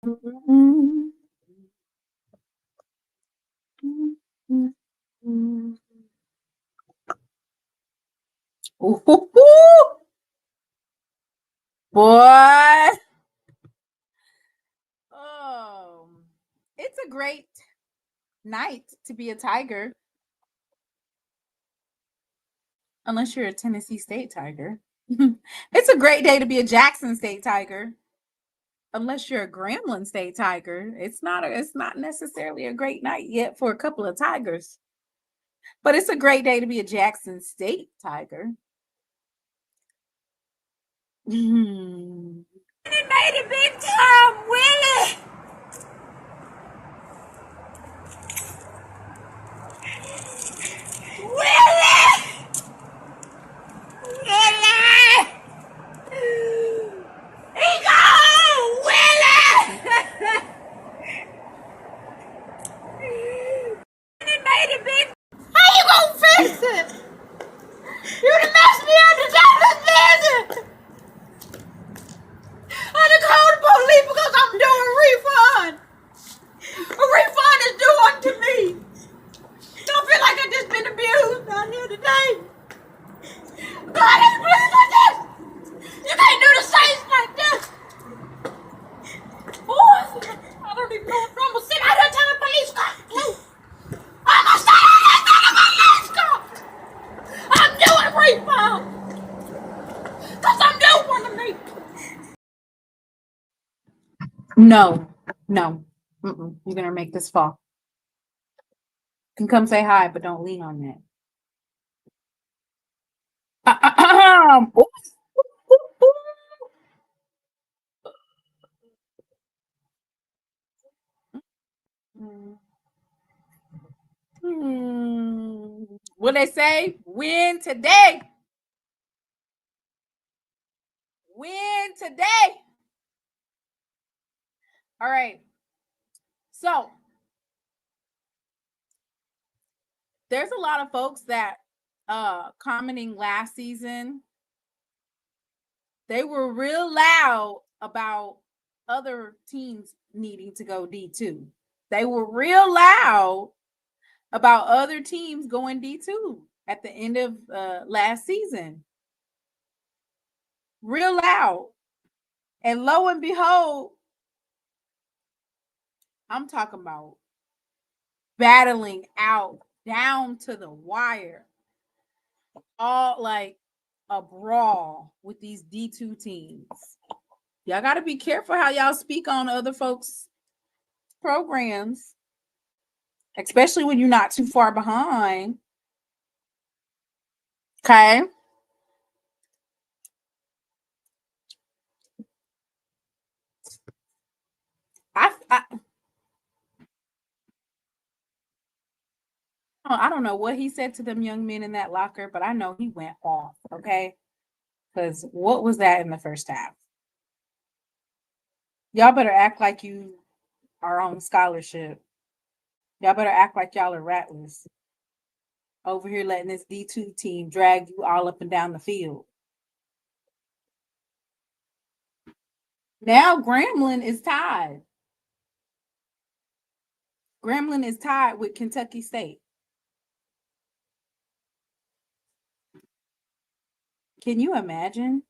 Ooh, boy. Oh, it's a great night to be a Tiger. Unless you're a Tennessee State Tiger. It's a great day to be a Jackson State Tiger. Unless you're a Grambling State Tiger. It's not necessarily a great night yet for a couple of Tigers. But it's a great day to be a Jackson State Tiger. And it made it big time, Willie. Willie! Willie! He gone! Willie! And it made it big. How you gonna fix it? You done messed me up the jobless business. I done called the police because I'm doing a refund. A refund is due unto me. Don't feel like I just been abused out here today. God ain't playing like this. You can't do the Saints like this. Boy, I don't even know if I'm gonna sit out here till the police come. I'm gonna sit out here till the police come. I'm doing a refund. Because I'm doing one of me. No. You're going to make this fall. You can come say hi, but don't lean on that. What they say? Win today. Win today. All right. So there's a lot of folks that commenting last season. They were real loud about other teams needing to go D2. They were real loud about other teams going D2 at the end of last season. Real loud. And lo and behold, I'm talking about battling out down to the wire. All like a brawl with these D2 teams. Y'all got to be careful how y'all speak on other folks' programs, especially when you're not too far behind. Okay. I don't know what he said to them young men in that locker, but I know he went off, okay? Because what was that in the first half? Y'all better act like you are on scholarship. Y'all better act like y'all are Rattlers. Over here letting this D2 team drag you all up and down the field. Now Grambling is tied. Grambling is tied with Kentucky State. Can you imagine?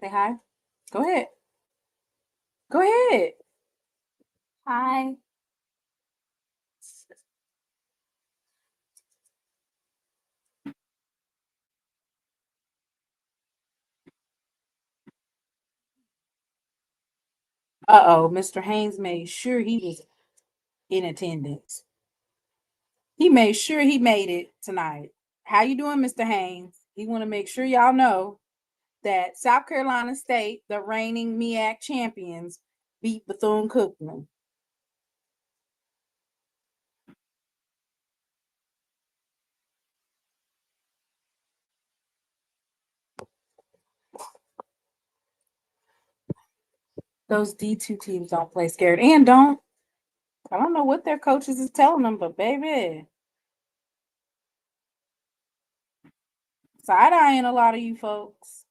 Say hi. Go ahead. Go ahead. Hi. Uh-oh, Mr. Haynes made sure he was in attendance. He made sure he made it tonight. How you doing, Mr. Haynes? He want to make sure y'all know that South Carolina State, the reigning MEAC champions, beat Bethune-Cookman. Those D2 teams don't play scared and don't. I don't know what their coaches is telling them, but baby, side-eyeing a lot of you folks.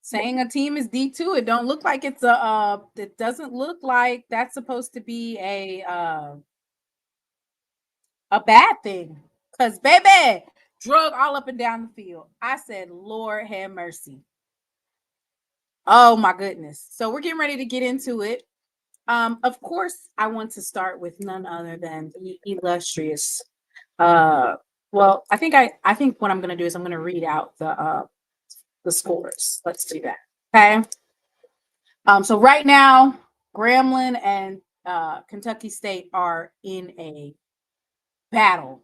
saying a team is D2, it don't look like it's it doesn't look like that's supposed to be a bad thing. Because baby, drug all up and down the field. I said, Lord have mercy. Oh my goodness. So we're getting ready to get into it. Of course, I want to start with none other than the illustrious. Well, I think what I'm gonna do is I'm gonna read out the scores. Let's do that. Okay. So right now, Grambling and Kentucky State are in a battle.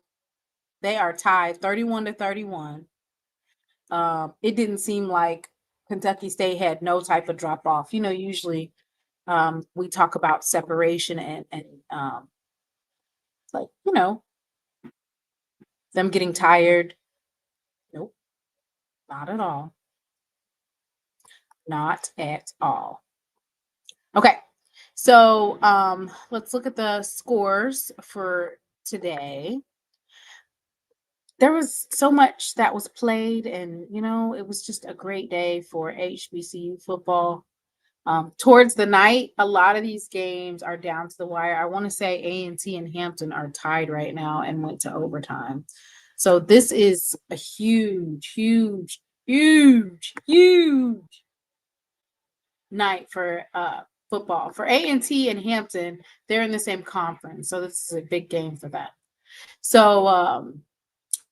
They are tied 31-31. It didn't seem like Kentucky State had no type of drop off. You know, usually we talk about separation and like, you know, them getting tired. Nope, not at all. Not at all. Okay, so let's look at the scores for today. There was so much that was played, and you know, it was just a great day for HBCU football. Towards the night, a lot of these games are down to the wire. I want to say A&T and Hampton are tied right now and went to overtime. So this is a huge night for football. For A&T and Hampton, they're in the same conference, so this is a big game for them. So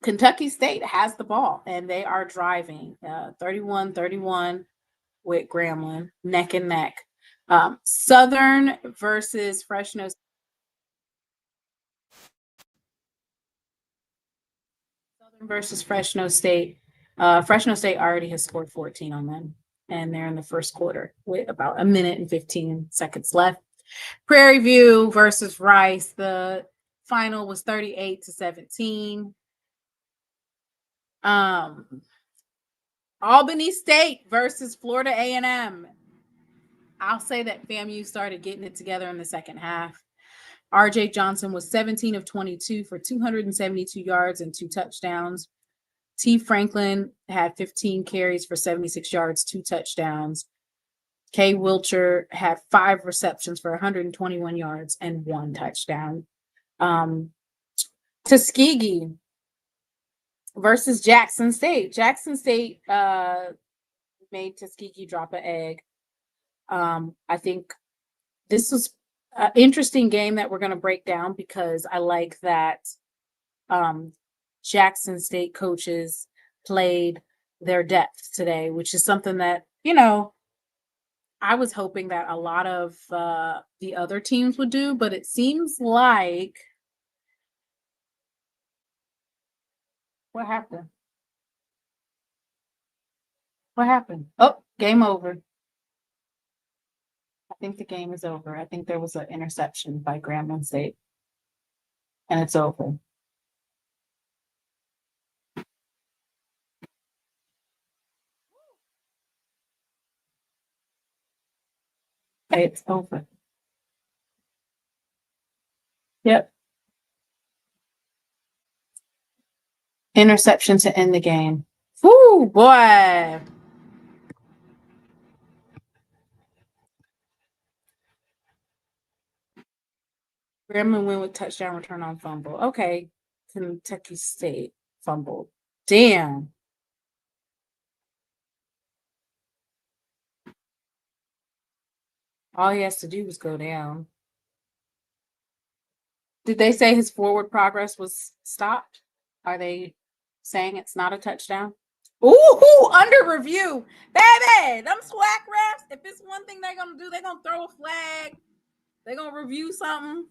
Kentucky State has the ball, and they are driving 31-31 with Grambling, neck and neck. Southern versus Fresno. Southern versus Fresno State. Fresno State already has scored 14 on them, and they're in the first quarter with about a minute and 15 seconds left. Prairie View versus Rice. The final was 38-17. Albany State versus Florida A&M. I'll say that FAMU started getting it together in the second half. RJ Johnson was 17 of 22 for 272 yards and 2 touchdowns. T. Franklin had 15 carries for 76 yards, 2 touchdowns. Kay Wilcher had 5 receptions for 121 yards and 1 touchdown. Tuskegee versus Jackson State. Jackson State made Tuskegee drop an egg. I think this was an interesting game that we're going to break down because I like that Jackson State coaches played their depth today, which is something that, you know, I was hoping that a lot of the other teams would do, but it seems like what happened? What happened? Oh, game over. I think the game is over. I think there was an interception by Grambling State, and it's over. It's over. Yep. Interception to end the game. Whoo, boy. Grambling win with touchdown return on fumble. Okay. Kentucky State fumbled. Damn. All he has to do is go down. Did they say his forward progress was stopped? Are they saying it's not a touchdown? Ooh, under review. Baby, them SWAC refs, if it's one thing they're going to do, they're going to throw a flag. They're going to review something.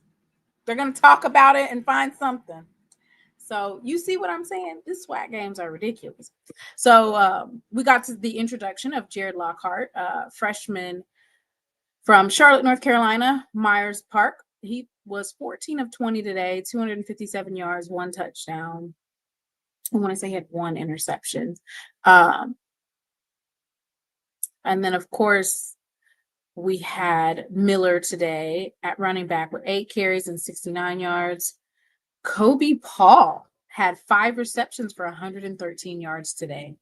They're going to talk about it and find something. So you see what I'm saying? These SWAC games are ridiculous. So we got to the introduction of Jared Lockhart, freshman from Charlotte, North Carolina, Myers Park. He was 14 of 20 today, 257 yards, 1 touchdown. I want to say he had 1 interception. And then, of course, we had Miller today at running back with 8 carries and 69 yards. Kobe Paul had 5 receptions for 113 yards today.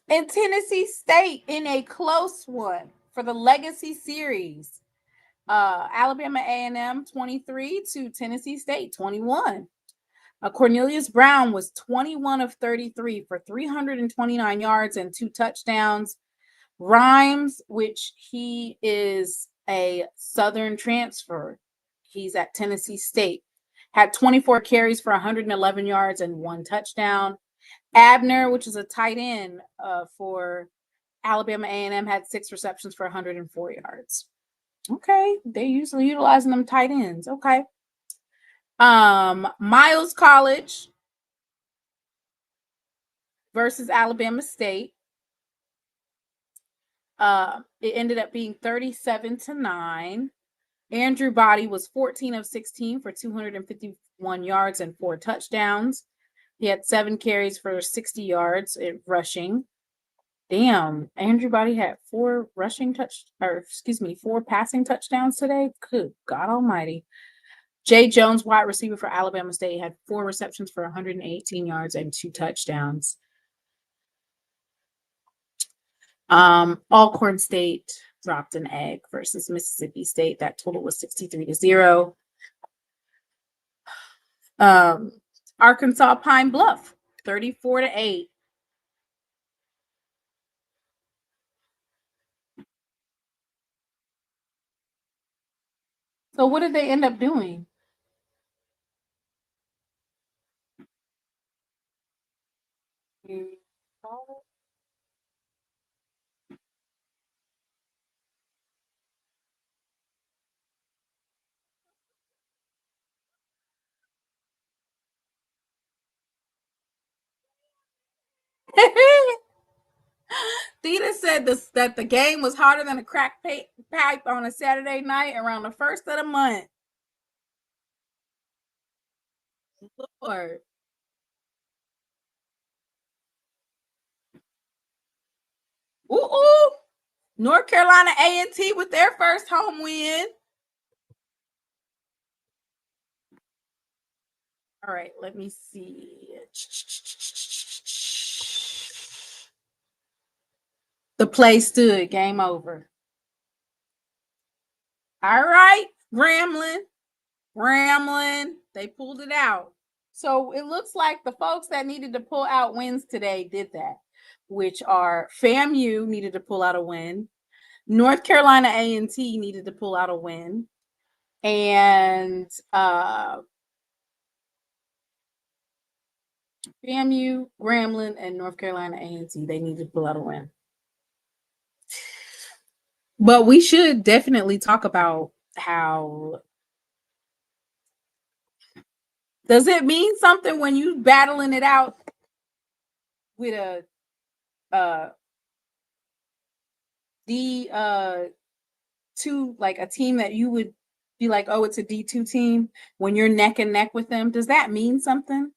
And Tennessee State in a close one for the Legacy Series. Alabama A&M 23 to Tennessee State 21. Cornelius Brown was 21 of 33 for 329 yards and 2 touchdowns. Rhymes, which he is a Southern transfer, he's at Tennessee State, had 24 carries for 111 yards and 1 touchdown. Abner, which is a tight end for Alabama A&M, had 6 receptions for 104 yards. Okay, they usually utilizing them tight ends. Okay. Miles College versus Alabama State. It ended up being 37-9. Andrew Body was 14 of 16 for 251 yards and 4 touchdowns. He had 7 carries for 60 yards rushing. Damn, Andrew Body had 4 passing touchdowns today. Good God Almighty. Jay Jones, wide receiver for Alabama State, had 4 receptions for 118 yards and 2 touchdowns. Alcorn State dropped an egg versus Mississippi State. That total was 63-0. Arkansas Pine Bluff, 34-8. So what did they end up doing? Theta said that the game was harder than a crack pipe on a Saturday night around the first of the month. Lord. Ooh. North Carolina A&T with their first home win. All right, let me see. The play stood. Game over. All right, Grambling. They pulled it out. So it looks like the folks that needed to pull out wins today did that, which are FAMU needed to pull out a win. North Carolina A&T needed to pull out a win. And FAMU, Grambling, and North Carolina A&T, they need to pull out a win. But we should definitely talk about how does it mean something when you battling it out with a D2, like a team that you would be like, oh, it's a D2 team when you're neck and neck with them? Does that mean something?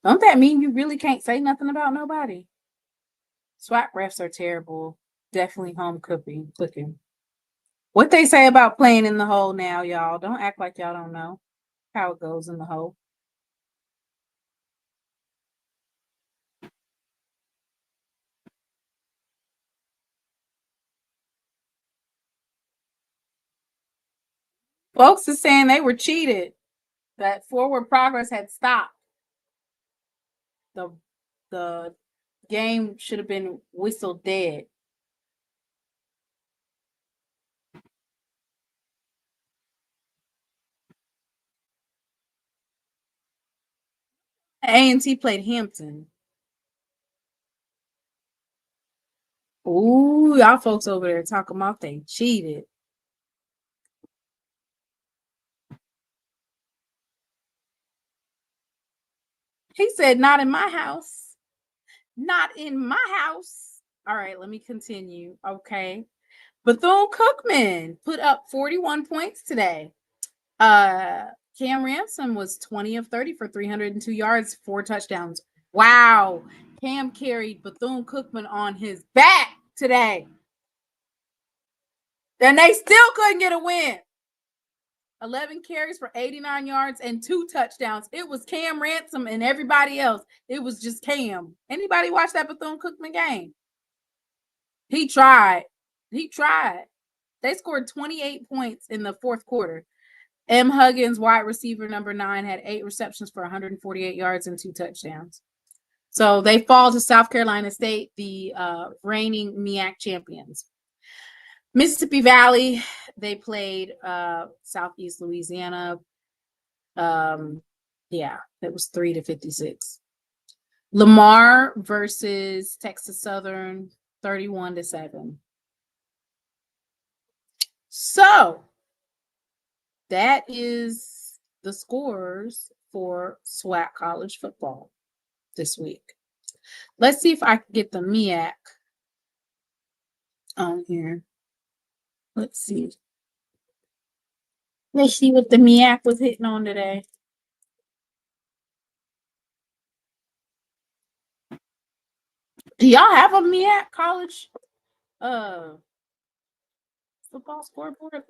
Don't that mean you really can't say nothing about nobody? SWAC refs are terrible. Definitely home cooking. What they say about playing in the hole now, y'all. Don't act like y'all don't know how it goes in the hole. Folks are saying they were cheated, that forward progress had stopped. The game should have been whistled dead. A&T played Hampton. Ooh, y'all folks over there talking about they cheated. He said, not in my house. Not in my house. All right, let me continue. Okay. Bethune-Cookman put up 41 points today. Cam Ransom was 20 of 30 for 302 yards, 4 touchdowns. Wow. Cam carried Bethune-Cookman on his back today. And they still couldn't get a win. 11 carries for 89 yards and 2 touchdowns. It was Cam Ransom and everybody else. It was just Cam. Anybody watch that Bethune-Cookman game? He tried. They scored 28 points in the fourth quarter. M. Huggins, wide receiver number 9, had 8 receptions for 148 yards and 2 touchdowns. So they fall to South Carolina State, the reigning MEAC champions. Mississippi Valley, they played Southeast Louisiana. Yeah, it was 3-56. Lamar versus Texas Southern, 31-7. So that is the scores for SWAC college football this week. Let's see if I can get the MEAC on here. Let's see what the MEAC was hitting on today. Do y'all have a MEAC college football scoreboard?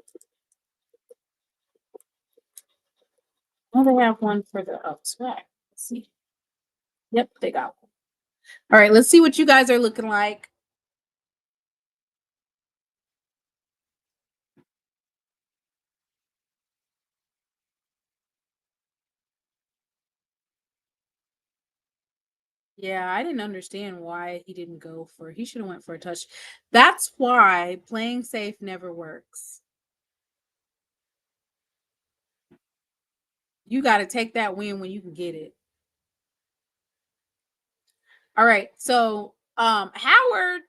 Oh, they have one for the SWAC. Let's see. Yep, they got one. All right, let's see what you guys are looking like. Yeah, I didn't understand why he didn't go for. He should have went for a touch. That's why playing safe never works. You got to take that win when you can get it. All right, so Howard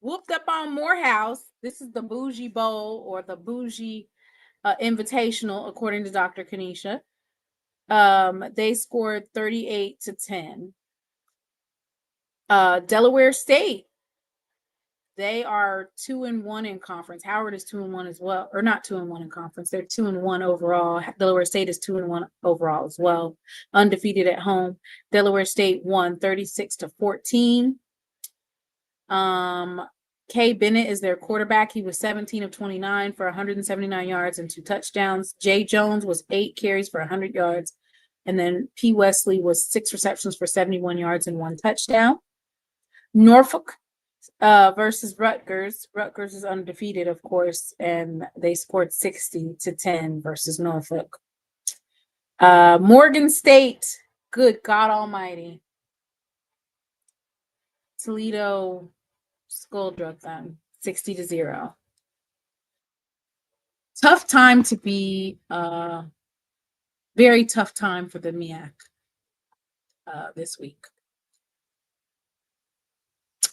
whooped up on Morehouse. This is the Bougie Bowl or the Bougie Invitational, according to Dr. Kanisha. They scored 38-10. Delaware State, they are 2-1 in conference. Howard is 2-1 as well, or not 2-1 in conference. They're 2-1 overall. Delaware State is 2-1 overall as well, undefeated at home. Delaware State won 36-14. Kay Bennett is their quarterback. He was 17 of 29 for 179 yards and 2 touchdowns. Jay Jones was 8 carries for 100 yards. And then P. Wesley was 6 receptions for 71 yards and 1 touchdown. Norfolk versus Rutgers. Rutgers is undefeated, of course, and they scored 60-10 versus Norfolk. Morgan State, good God Almighty. Toledo skull drug them, 60-0. Tough time to be, very tough time for the MEAC this week.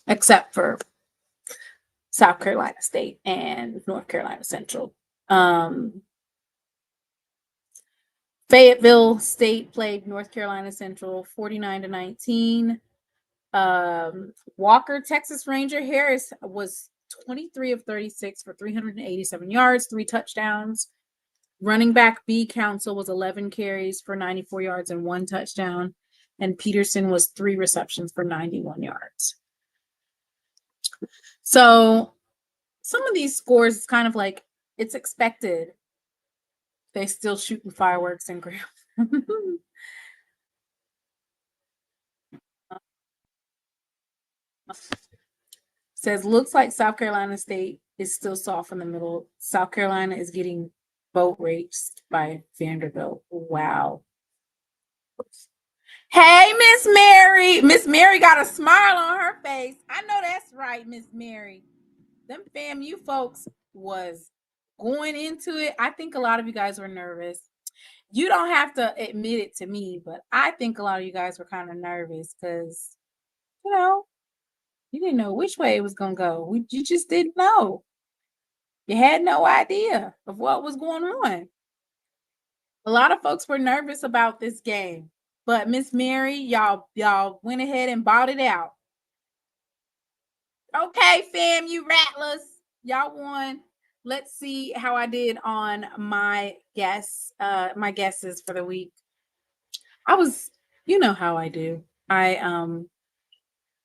Except for South Carolina State and North Carolina Central. Fayetteville State played North Carolina Central 49-19. Walker, Texas Ranger Harris was 23 of 36 for 387 yards, 3 touchdowns. Running back B Council was 11 carries for 94 yards and 1 touchdown. And Peterson was 3 receptions for 91 yards. So some of these scores, it's kind of like it's expected. They still shooting fireworks in Grambling. Says looks like South Carolina State is still soft in the middle. South Carolina is getting boat raced by Vanderbilt. Wow. Hey, Miss Mary. Miss Mary got a smile on her face. I know that's right, Miss Mary. Them FAMU folks was going into it. I think a lot of you guys were nervous. You don't have to admit it to me, but I think a lot of you guys were kind of nervous because, you know, you didn't know which way it was going to go. You just didn't know. You had no idea of what was going on. A lot of folks were nervous about this game. But Miss Mary, y'all went ahead and bought it out. Okay, fam, you rattlers. Y'all won. Let's see how I did on my guesses for the week. You know how I do. I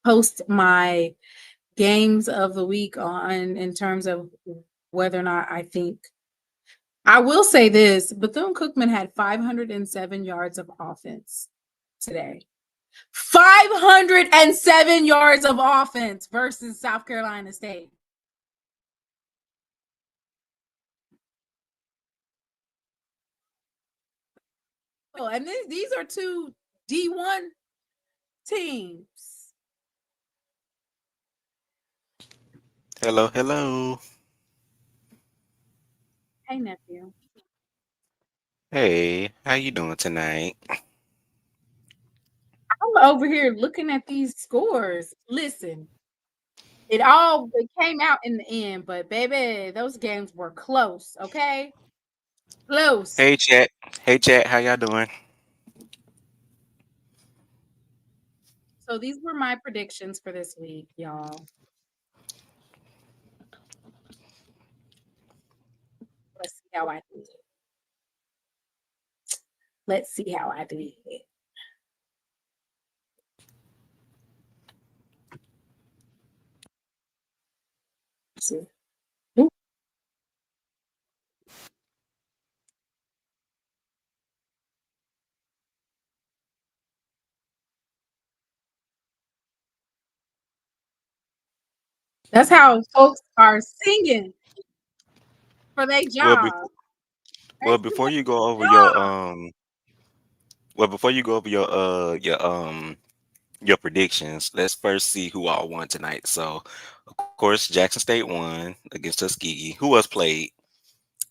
post my games of the week in terms of whether or not I think. I will say this, Bethune-Cookman had 507 yards of offense today. 507 yards of offense versus South Carolina State. Oh, and these are two D1 teams. Hello, hello. Hey, nephew. Hey, how you doing tonight? I'm over here looking at these scores. Listen, it came out in the end, but baby, those games were close, okay? Close. Hey, chat. Hey, chat. How y'all doing? So these were my predictions for this week, y'all. Let's see how I did. Let's see how I did. See. That's how folks are singing for their Well, job. before you go over your predictions, let's first see who all won tonight. So, of course, Jackson State won against Tuskegee. Who else played?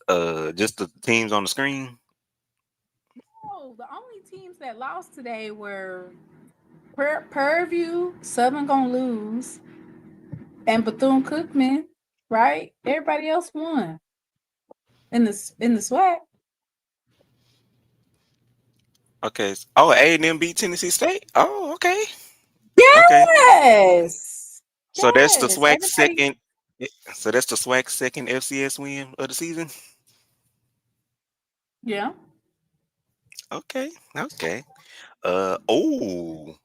Just the teams on the screen. Oh, the only teams that lost today were Purview, Southern gonna lose, and Bethune-Cookman, right? Everybody else won in the SWAC. Okay. Oh, A&M beat Tennessee State. Oh, okay. Okay. Yes. So that's the Yes. SWAC Everybody. second. So that's the SWAC second FCS win of the season. Yeah. Okay. Okay. Oh.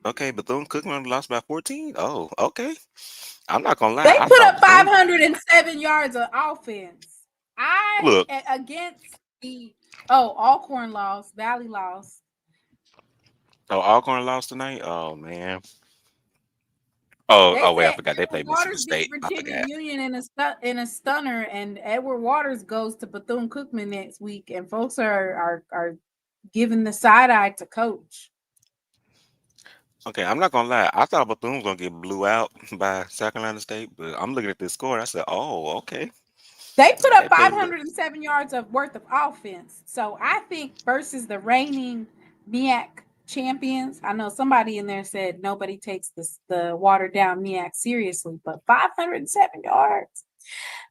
Okay, Bethune-Cookman lost by 14. Oh, okay. I'm not gonna lie. They I put thought up Bethune. 507 yards of offense. Look. Against the Alcorn lost, Valley lost. Oh, Alcorn lost tonight. Oh man. Oh, They oh wait, I said forgot they Edward played Mississippi Waters beat State. I Virginia forgot. Union in a stunner, and Edward Waters goes to Bethune-Cookman next week, and folks are giving the side eye to Coach. Okay, I'm not gonna lie. I thought Bethune was gonna get blew out by South Carolina State, but I'm looking at this score. I said, "Oh, okay." They put They up played a little. 507 yards of worth of offense. So I think versus the reigning MEAC champions, I know somebody in there said nobody takes the watered down MEAC seriously, but 507 yards.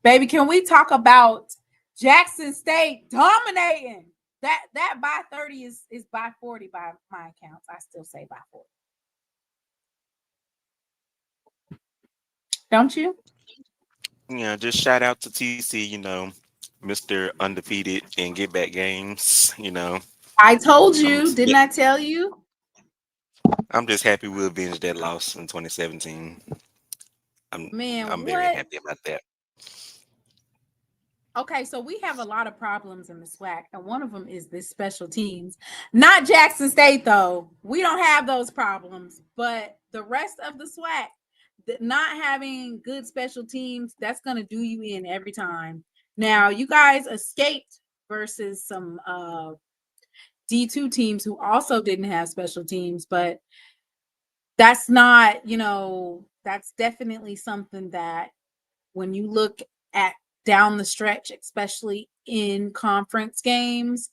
Baby, can we talk about Jackson State dominating? That by 30 is by 40 by my accounts. I still say by 40. Don't you? Yeah, just shout out to TC. Mr. Undefeated in get back games. I told I'm you, didn't I tell you? I'm just happy we avenged that loss in 2017. Man, I'm very what? happy about that. Okay, so we have a lot of problems in the SWAC, and one of them is this special teams. Not Jackson State, though. We don't have those problems, but the rest of the SWAC, not having good special teams, that's going to do you in every time. Now, you guys escaped versus some D2 teams who also didn't have special teams, but that's not, that's definitely something that when you look at down the stretch, especially in conference games,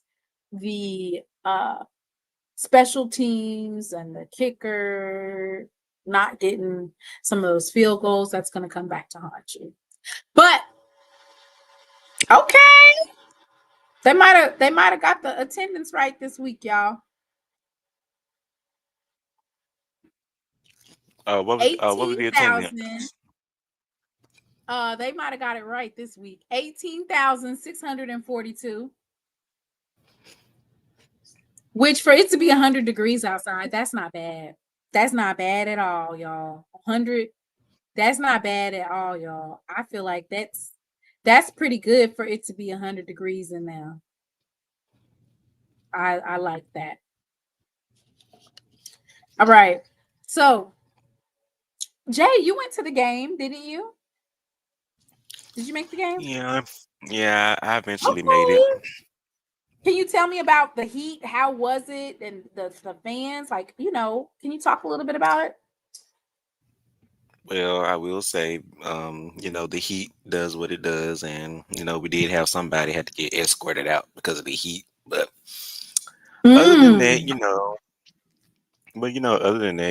the special teams and the kicker not getting some of those field goals, that's going to come back to haunt you. But okay, they might have got the attendance right this week, y'all. What was the attendance? 18,000. They might have got it right this week. 18,642. Which for it to be 100 degrees outside, that's not bad. That's not bad at all, y'all. 100, that's not bad at all, y'all. I feel like That's pretty good for it to be 100 degrees in there. I like that. All right. So, Jay, you went to the game, didn't you? Did you make the game? Yeah, I eventually made it. Can you tell me about the heat? How was it? And the fans, like, can you talk a little bit about it? Well, I will say, the heat does what it does, and we did have somebody had to get escorted out because of the heat. But other than that,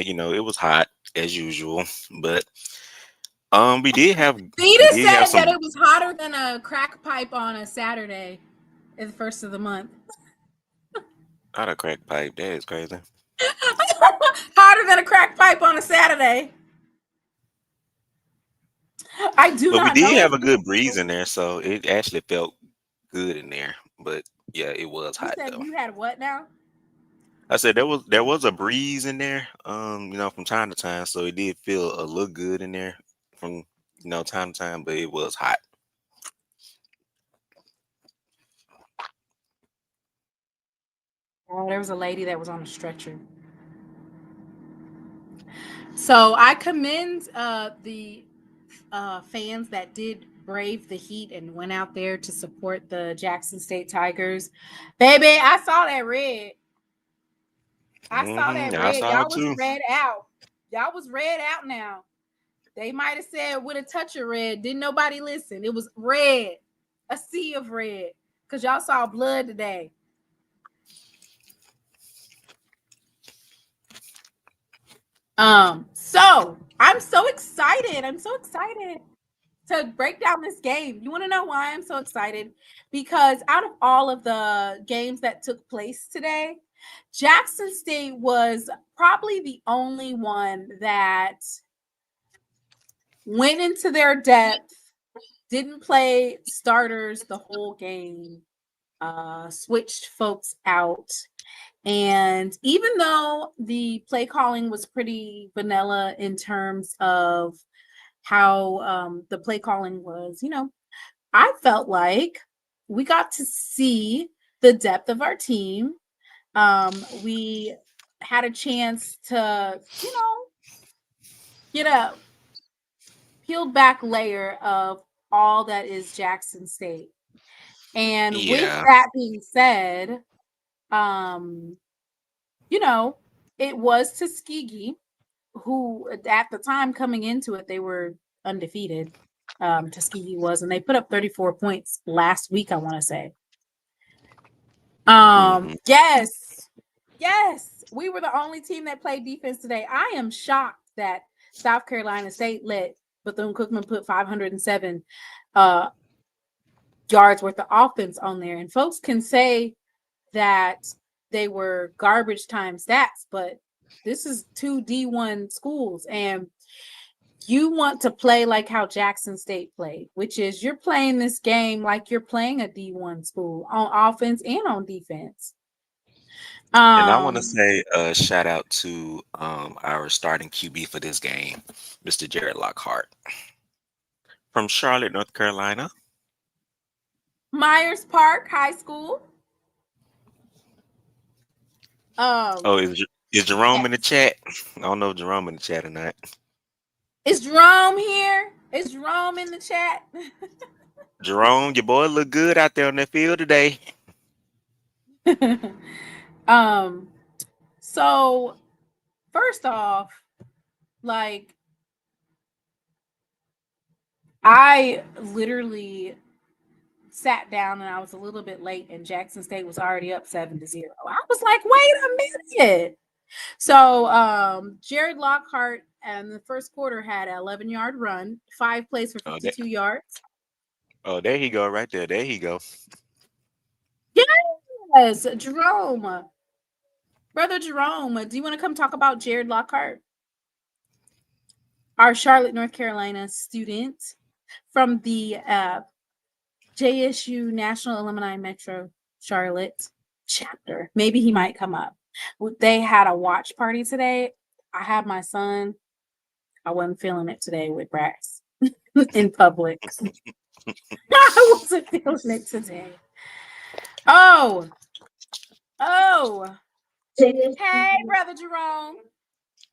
it was hot as usual. But we did have Vita said that it was hotter than a crack pipe on a Saturday, at the first of the month. Not a crack pipe. That is crazy. Hotter than a crack pipe on a Saturday. I do. But we did have a good breeze in there, so it actually felt good in there. But yeah, it was hot though. You had what now? I said there was a breeze in there, from time to time, so it did feel a little good in there from time to time, but it was hot. Oh, there was a lady that was on a stretcher. So I commend the fans that did brave the heat and went out there to support the Jackson State Tigers. Baby, I saw that red. I saw that red. Y'all was red out. Y'all was red out now. They might have said with a touch of red. Didn't nobody listen. It was red. A sea of red. Because y'all saw blood today. So I'm so excited. I'm so excited to break down this game. You want to know why I'm so excited? Because out of all of the games that took place today, Jackson State was probably the only one that went into their depth, didn't play starters the whole game, switched folks out. And even though the play calling was pretty vanilla in terms of how the play calling was, I felt like we got to see the depth of our team. We had a chance to, get a peeled back layer of all that is Jackson State. And with that being said, it was Tuskegee who at the time coming into it, they were undefeated. Tuskegee was, and they put up 34 points last week, I want to say. Yes, we were the only team that played defense today. I am shocked that South Carolina State let Bethune-Cookman put 507 yards worth of offense on there. And folks can say that they were garbage time stats, but this is 2 D1 schools, and you want to play like how Jackson State played, which is you're playing this game like you're playing a D1 school on offense and on defense. And I want to say a shout out to our starting QB for this game, Mr. Jared Lockhart from Charlotte, North Carolina. Myers Park High School. Is Jerome in the chat? I don't know if Jerome in the chat or not. Is Jerome here? Is Jerome in the chat? Jerome, your boy look good out there on that field today. So first off, I literally sat down and I was a little bit late and Jackson State was already up 7-0. I was like, wait a minute. So Jared Lockhart in the first quarter had an 11-yard run, 5 plays for 52 yards. Oh, there he go right there. There he go. Yes, Jerome. Brother Jerome, do you want to come talk about Jared Lockhart? Our Charlotte, North Carolina student from the JSU National Alumni Metro Charlotte chapter. Maybe he might come up. They had a watch party today. I had my son. I wasn't feeling it today with Brax in public. I wasn't feeling it today. Oh. Hey, brother Jerome.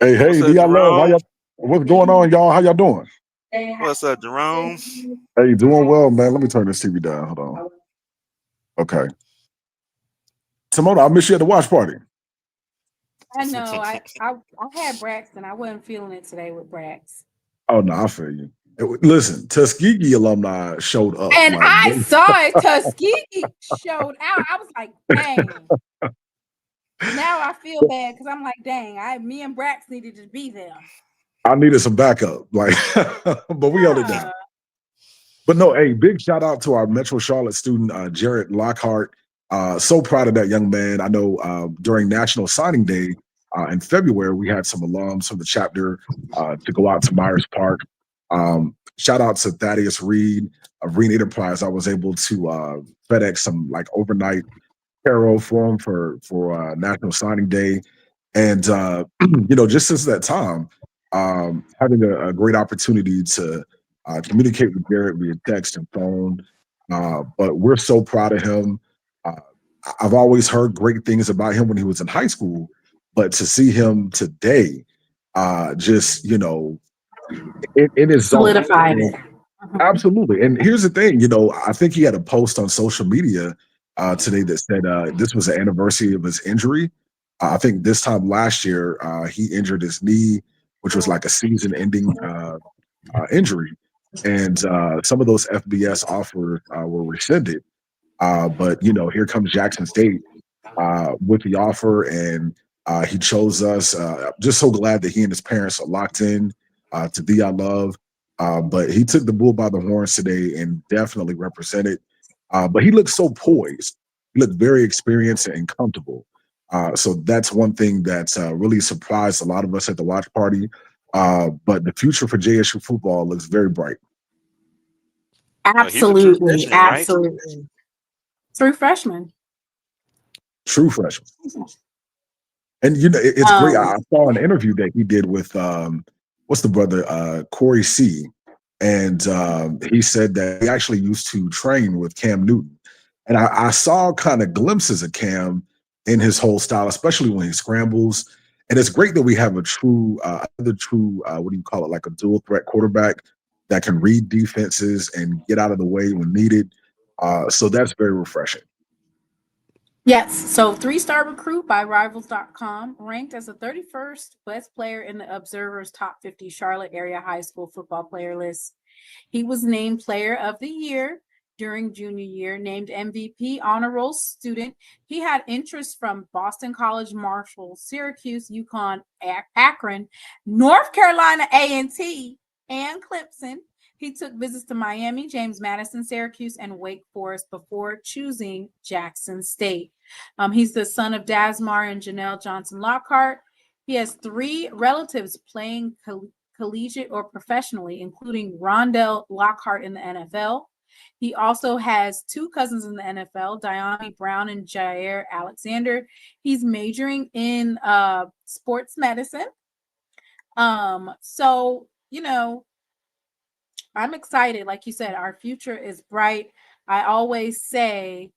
Hey, What's up, D Love, Jerome? what's going on, y'all? How y'all doing? What's up, Jerome? Hey, doing well, man. Let me turn this TV down. Hold on. Okay. Simona, I miss you at the watch party. I know. I had Braxton. I wasn't feeling it today with Brax. Oh no, I feel you. Listen, Tuskegee alumni showed up. And I saw it. Tuskegee showed out. I was like, dang. Now I feel bad because I'm like, dang, me and Brax needed to be there. I needed some backup, like, but we held it down. But no, hey, big shout out to our Metro Charlotte student, Jared Lockhart. So proud of that young man. I know during National Signing Day in February, we had some alums from the chapter to go out to Myers Park. Shout out to Thaddeus Reed of Reed Enterprise. I was able to FedEx some like overnight apparel for him for National Signing Day. And, you know, just since that time, having a great opportunity to communicate with Garrett via text and phone. But we're so proud of him. I've always heard great things about him when he was in high school, but to see him today, just, you know, in his solidified it. Absolutely. And here's the thing, you know, I think he had a post on social media today that said this was the anniversary of his injury. I think this time last year, he injured his knee, which was like a season-ending injury. And some of those FBS offers were rescinded. But, you know, here comes Jackson State with the offer, and he chose us. Just so glad that he and his parents are locked in to D I Love. But he took the bull by the horns today and definitely represented. But he looked so poised. He looked very experienced and comfortable. So that's one thing that's really surprised a lot of us at the watch party. But the future for JSU football looks very bright. Absolutely. Freshman, right? Absolutely. True freshman. True freshman. And, you know, it's great. I saw an interview that he did with, what's the brother, Corey C. And he said that he actually used to train with Cam Newton. And I saw kind of glimpses of Cam in his whole style, especially when he scrambles. And it's great that we have a true, what do you call it, like a dual threat quarterback that can read defenses and get out of the way when needed. So that's very refreshing. Yes. So 3-star recruit by Rivals.com, ranked as the 31st best player in the Observer's top 50 Charlotte area high school football player list. He was named Player of the Year during junior year, named MVP, honor roll student. He had interest from Boston College, Marshall, Syracuse, UConn, Akron, North Carolina A&T, and Clemson. He took visits to Miami, James Madison, Syracuse, and Wake Forest before choosing Jackson State. He's the son of Dasmar and Janelle Johnson Lockhart. He has 3 relatives playing collegiate or professionally, including Rondell Lockhart in the NFL. He also has 2 cousins in the NFL, Diami Brown and Jair Alexander. He's majoring in sports medicine. So, you know, I'm excited. Like you said, our future is bright. I always say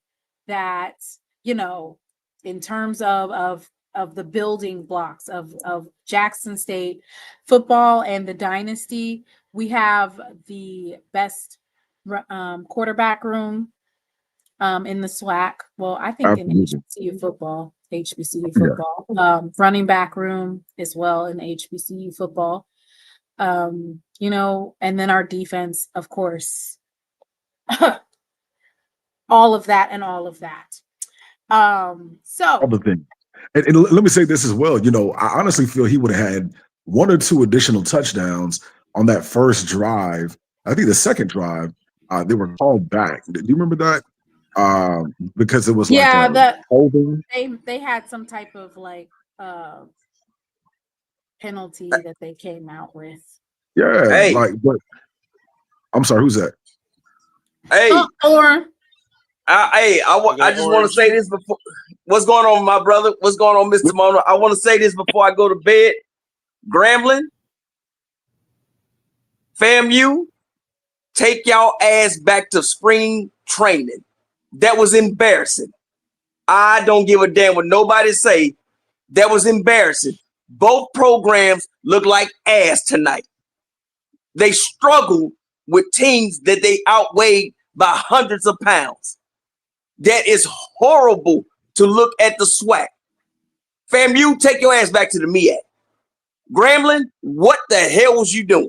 that, you know, in terms of the building blocks of Jackson State football and the dynasty, we have the best quarterback room in the SWAC. Well, I think Absolutely. in HBCU football, running back room as well in HBCU football. You know, and then our defense, of course, all of that. So other thing. And let me say this as well. You know, I honestly feel he would have had 1 or 2 additional touchdowns on that first drive. I think the second drive, they were called back. Do you remember that? Because it was holding. They had some type of like penalty that they came out with. Yeah, hey. But I'm sorry, who's that? Hey, I just want to say this before. What's going on, my brother? What's going on, Mr. Mona? I want to say this before I go to bed. Grambling, FAMU, take y'all ass back to spring training. That was embarrassing. I don't give a damn what nobody say. That was embarrassing. Both programs look like ass tonight. They struggle with teams that they outweighed by hundreds of pounds. That is horrible to look at the SWAC. FAMU, take your ass back to the MEAC. Grambling, what the hell was you doing?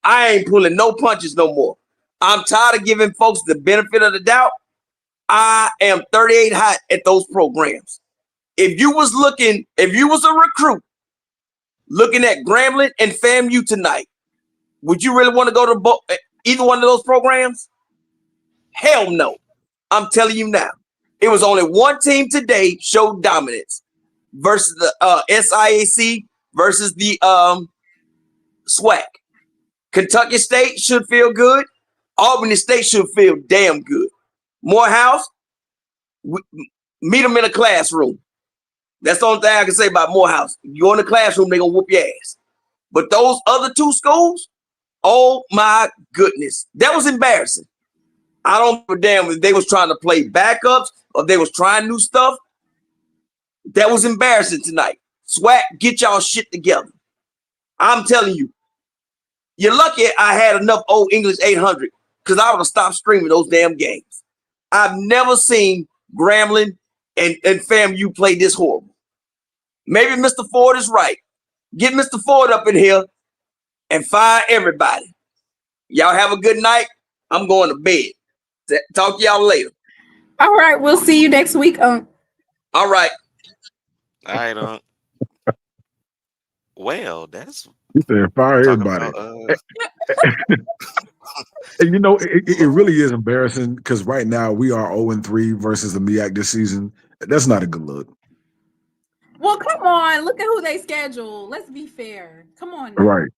I ain't pulling no punches no more. I'm tired of giving folks the benefit of the doubt. I am 38 hot at those programs. If you was a recruit looking at Grambling and FAMU tonight, would you really want to go to either one of those programs? Hell no. I'm telling you now. It was only one team today showed dominance versus the SIAC versus the SWAC. Kentucky State should feel good. Albany State should feel damn good. Morehouse, meet them in a classroom. That's the only thing I can say about Morehouse. If you're in the classroom, they're going to whoop your ass. But those other two schools, oh my goodness, that was embarrassing. I don't give a damn if they was trying to play backups or if they was trying new stuff. That was embarrassing tonight. SWAC, get y'all shit together. I'm telling you, you're lucky I had enough old English 800 because I would have stopped streaming those damn games. I've never seen Grambling and FAMU play this horrible. Maybe Mr. Ford is right. Get Mr. Ford up in here and fire everybody. Y'all have a good night. I'm going to bed. Talk to y'all later. All right. We'll see you next week. All right. All right. Well, that's You said fire everybody. And you know, it really is embarrassing because right now we are 0-3 versus the MEAC this season. That's not a good look. Well, come on. Look at who they schedule. Let's be fair. Come on now. Right.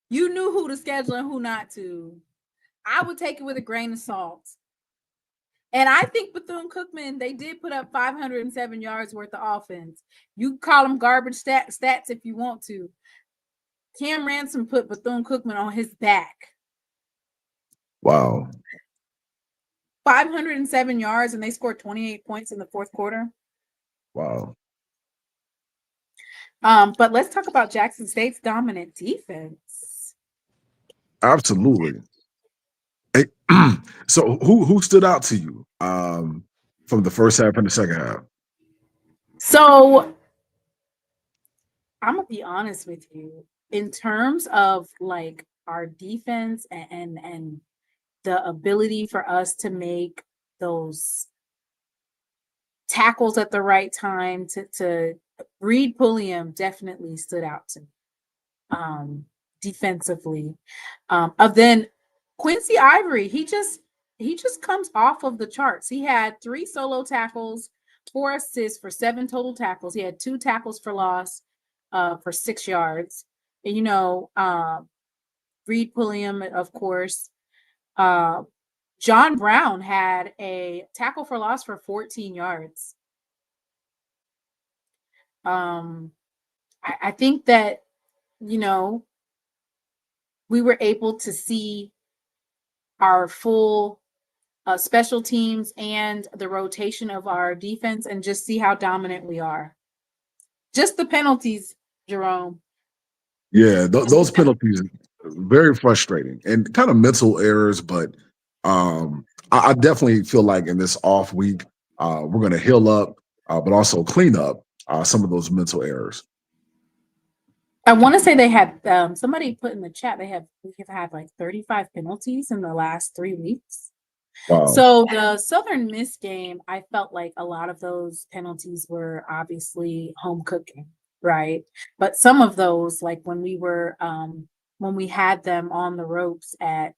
You knew who to schedule and who not to. I would take it with a grain of salt. And I think Bethune-Cookman, they did put up 507 yards worth of offense. You call them garbage stats if you want to. Cam Ransom put Bethune-Cookman on his back. Wow. 507 yards, and they scored 28 points in the fourth quarter. Wow. But let's talk about Jackson State's dominant defense. Absolutely. Hey, so who stood out to you from the first half and the second half? So I'm gonna be honest with you. In terms of like our defense and the ability for us to make those tackles at the right time to Reed Pulliam definitely stood out to me defensively. Then Quincy Ivory, he just comes off of the charts. He had 3 solo tackles, 4 assists for 7 total tackles. He had 2 tackles for loss for 6 yards. And, you know, Reed Pulliam, of course. John Brown had a tackle for loss for 14 yards. I think that, you know, we were able to see our full special teams and the rotation of our defense and just see how dominant we are. Just the penalties, Jerome. Yeah, those penalties are very frustrating and kind of mental errors, but I definitely feel like in this off week, we're going to heal up, but also clean up some of those mental errors. I want to say they had somebody put in the chat we have had like 35 penalties in the last 3 weeks. Wow. So the Southern Miss game, I felt like a lot of those penalties were obviously home cooking, right? But some of those, like when we had them on the ropes at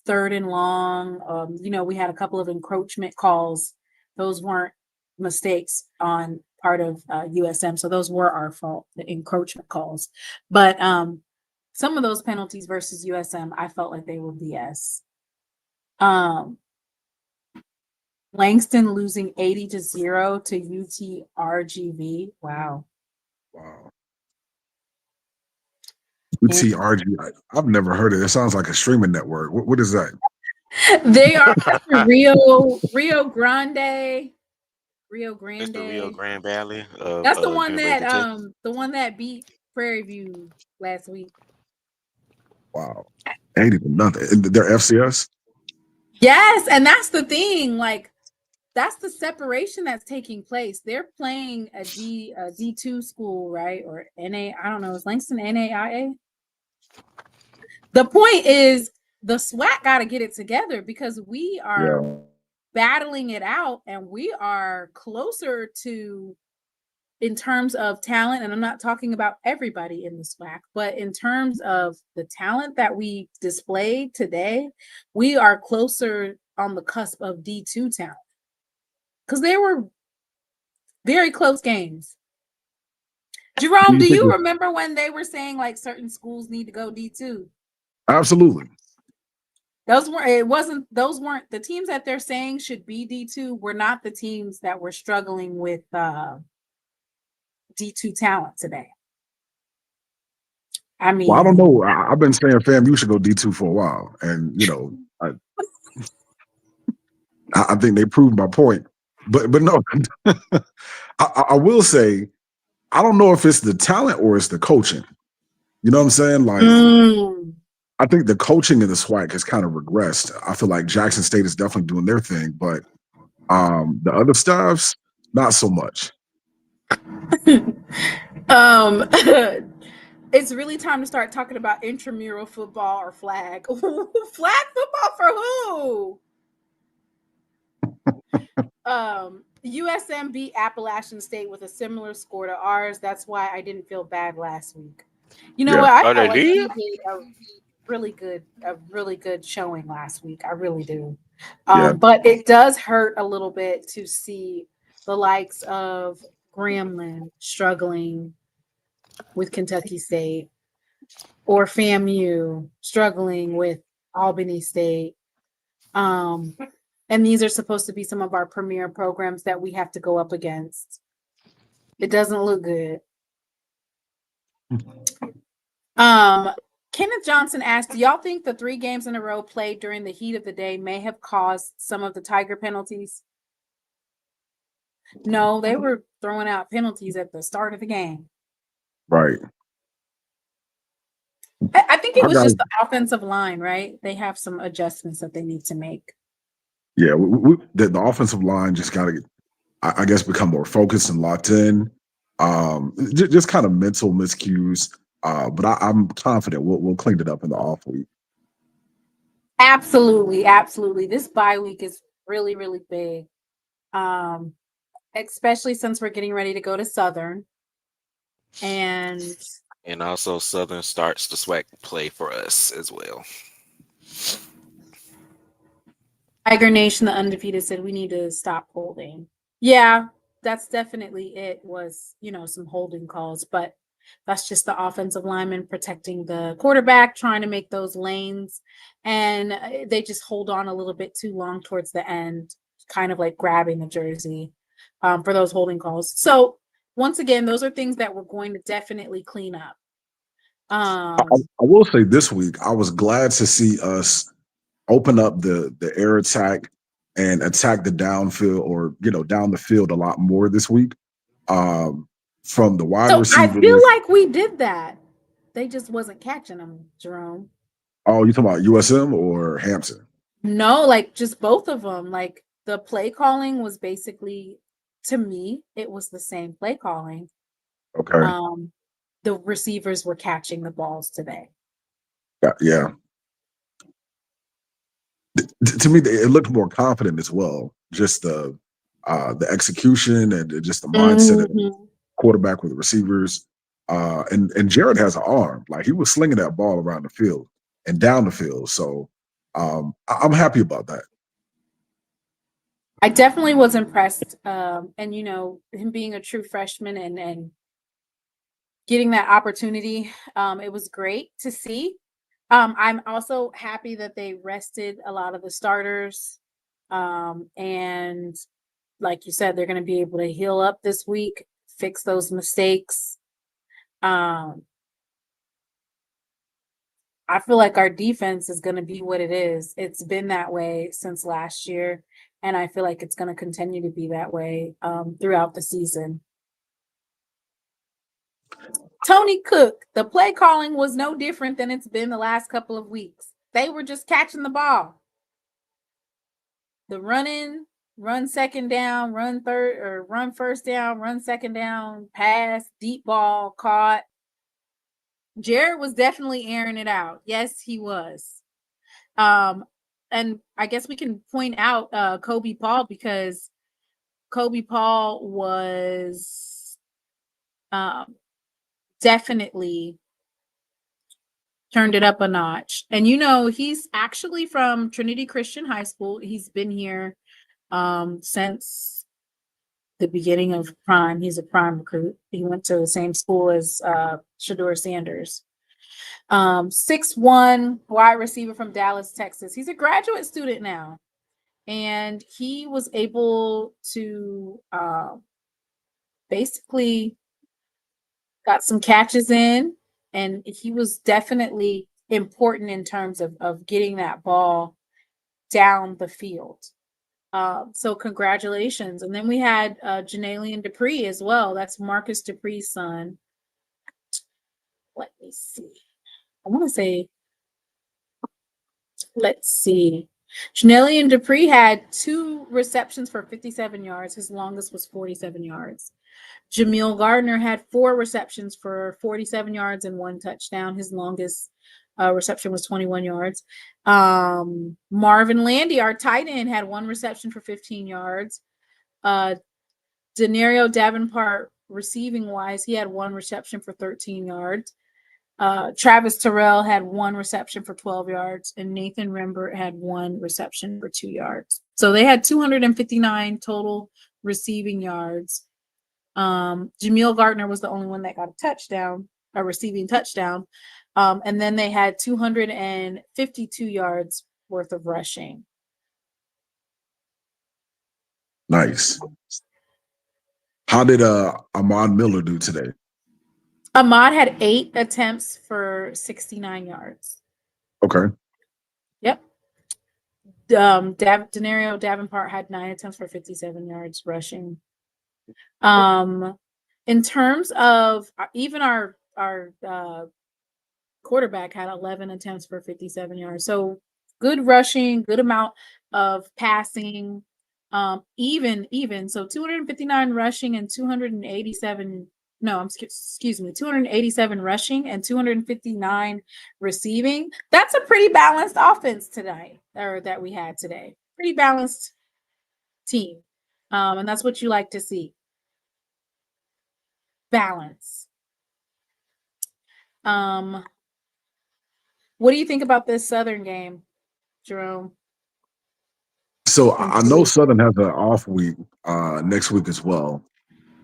3rd and long, you know, we had a couple of encroachment calls. Those weren't mistakes on part of USM, so those were our fault, the encroachment calls. But some of those penalties versus USM, I felt like they were BS. Langston losing 80-0 to UTRGV. Wow. UTRG. I've never heard of it. It sounds like a streaming network. What is that? They are Rio Grande. It's the Rio Grande Valley of That's the one that beat Prairie View last week. Wow. Ain't even nothing. They're FCS? Yes, and that's the thing. Like, that's the separation that's taking place. They're playing a D2 school, right? Or NA, I don't know. Is Langston NAIA? The point is the SWAC got to get it together because we are battling it out and we are closer to, in terms of talent, and I'm not talking about everybody in the SWAC, but in terms of the talent that we displayed today, we are closer on the cusp of D2 talent. Because they were very close games. Jerome, do you remember when they were saying like certain schools need to go D2? Absolutely. Those weren't the teams that they're saying should be D2 were not the teams that were struggling with D2 talent today. I mean, well, I don't know. I've been saying, fam, you should go D2 for a while. And, you know, I think they proved my point. But no, I will say, I don't know if it's the talent or it's the coaching. You know what I'm saying? Like, I think the coaching in the SWAC has kind of regressed. I feel like Jackson State is definitely doing their thing, but the other staffs, not so much. It's really time to start talking about intramural football or flag. Flag football for who? USM beat Appalachian State with a similar score to ours. That's why I didn't feel bad last week. You know what? I felt like we did a really good showing last week. I really do. But it does hurt a little bit to see the likes of Grambling struggling with Kentucky State or FAMU struggling with Albany State. And these are supposed to be some of our premier programs that we have to go up against. It doesn't look good. Kenneth Johnson asked, do y'all think the 3 games in a row played during the heat of the day may have caused some of the Tiger penalties? No, they were throwing out penalties at the start of the game. Right. I think it was just the offensive line, right? They have some adjustments that they need to make. Yeah, the offensive line just got to, I guess, become more focused and locked in. Just kind of mental miscues. But I'm confident we'll clean it up in the off week. Absolutely. This bye week is really, really big. Especially since we're getting ready to go to Southern. And also Southern starts the SWAC play for us as well. Tiger Nation, the undefeated, said we need to stop holding. Yeah, that's definitely it. Was, some holding calls, but that's just the offensive lineman protecting the quarterback, trying to make those lanes, and they just hold on a little bit too long towards the end, kind of like grabbing the jersey for those holding calls. So once again, those are things that we're going to definitely clean up. I will say this week, I was glad to see us open up the air attack and attack the downfield or down the field a lot more this week. From the wide receiver. I feel like we did that. They just wasn't catching them, Jerome. Oh, you talking about USM or Hampton? No, like just both of them. Like the play calling was basically, to me, it was the same play calling. Okay. The receivers were catching the balls today. Yeah. To me, it looked more confident as well. Just the execution and just the mindset of the quarterback with the receivers. And Jared has an arm. Like, he was slinging that ball around the field and down the field. So I'm happy about that. I definitely was impressed. And, him being a true freshman and getting that opportunity, it was great to see. I'm also happy that they rested a lot of the starters. And like you said, they're going to be able to heal up this week, fix those mistakes. I feel like our defense is going to be what it is. It's been that way since last year, and I feel like it's going to continue to be that way throughout the season. Tony Cook, the play calling was no different than it's been the last couple of weeks. They were just catching the ball. The run second down, run third, or run first down, run second down, pass, deep ball, caught. Jared was definitely airing it out. Yes, he was. And I guess we can point out Kobe Paul, because Kobe Paul was definitely turned it up a notch. And he's actually from Trinity Christian High School. He's been here since the beginning of Prime. He's a Prime recruit. He went to the same school as Shador Sanders. 6'1" wide receiver from Dallas, Texas. He's a graduate student now. And he was able to basically got some catches in, and he was definitely important in terms of getting that ball down the field. So congratulations. And then we had Janalian Dupree as well. That's Marcus Dupree's son. Let me see. I want to say, let's see. Janalian Dupree had 2 receptions for 57 yards. His longest was 47 yards. Jameel Gardner had 4 receptions for 47 yards and 1 touchdown. His longest reception was 21 yards. Marvin Landy, our tight end, had 1 reception for 15 yards. Denario Davenport, receiving wise, he had 1 reception for 13 yards. Travis Terrell had 1 reception for 12 yards, and Nathan Rembert had 1 reception for 2 yards. So they had 259 total receiving yards. Jameel Gardner was the only one that got a touchdown, a receiving touchdown. And then they had 252 yards worth of rushing. Nice. How did Ahmad Miller do today? Ahmad had 8 attempts for 69 yards. Okay. Yep. Denario Davenport had 9 attempts for 57 yards rushing. In terms of even our quarterback had 11 attempts for 57 yards. So good rushing, good amount of passing, even. So 259 rushing and 287 rushing and 259 receiving. That's a pretty balanced offense tonight, or that we had today. Pretty balanced team. And that's what you like to see. Balance. What do you think about this Southern game, Jerome? So I know Southern has an off week next week as well,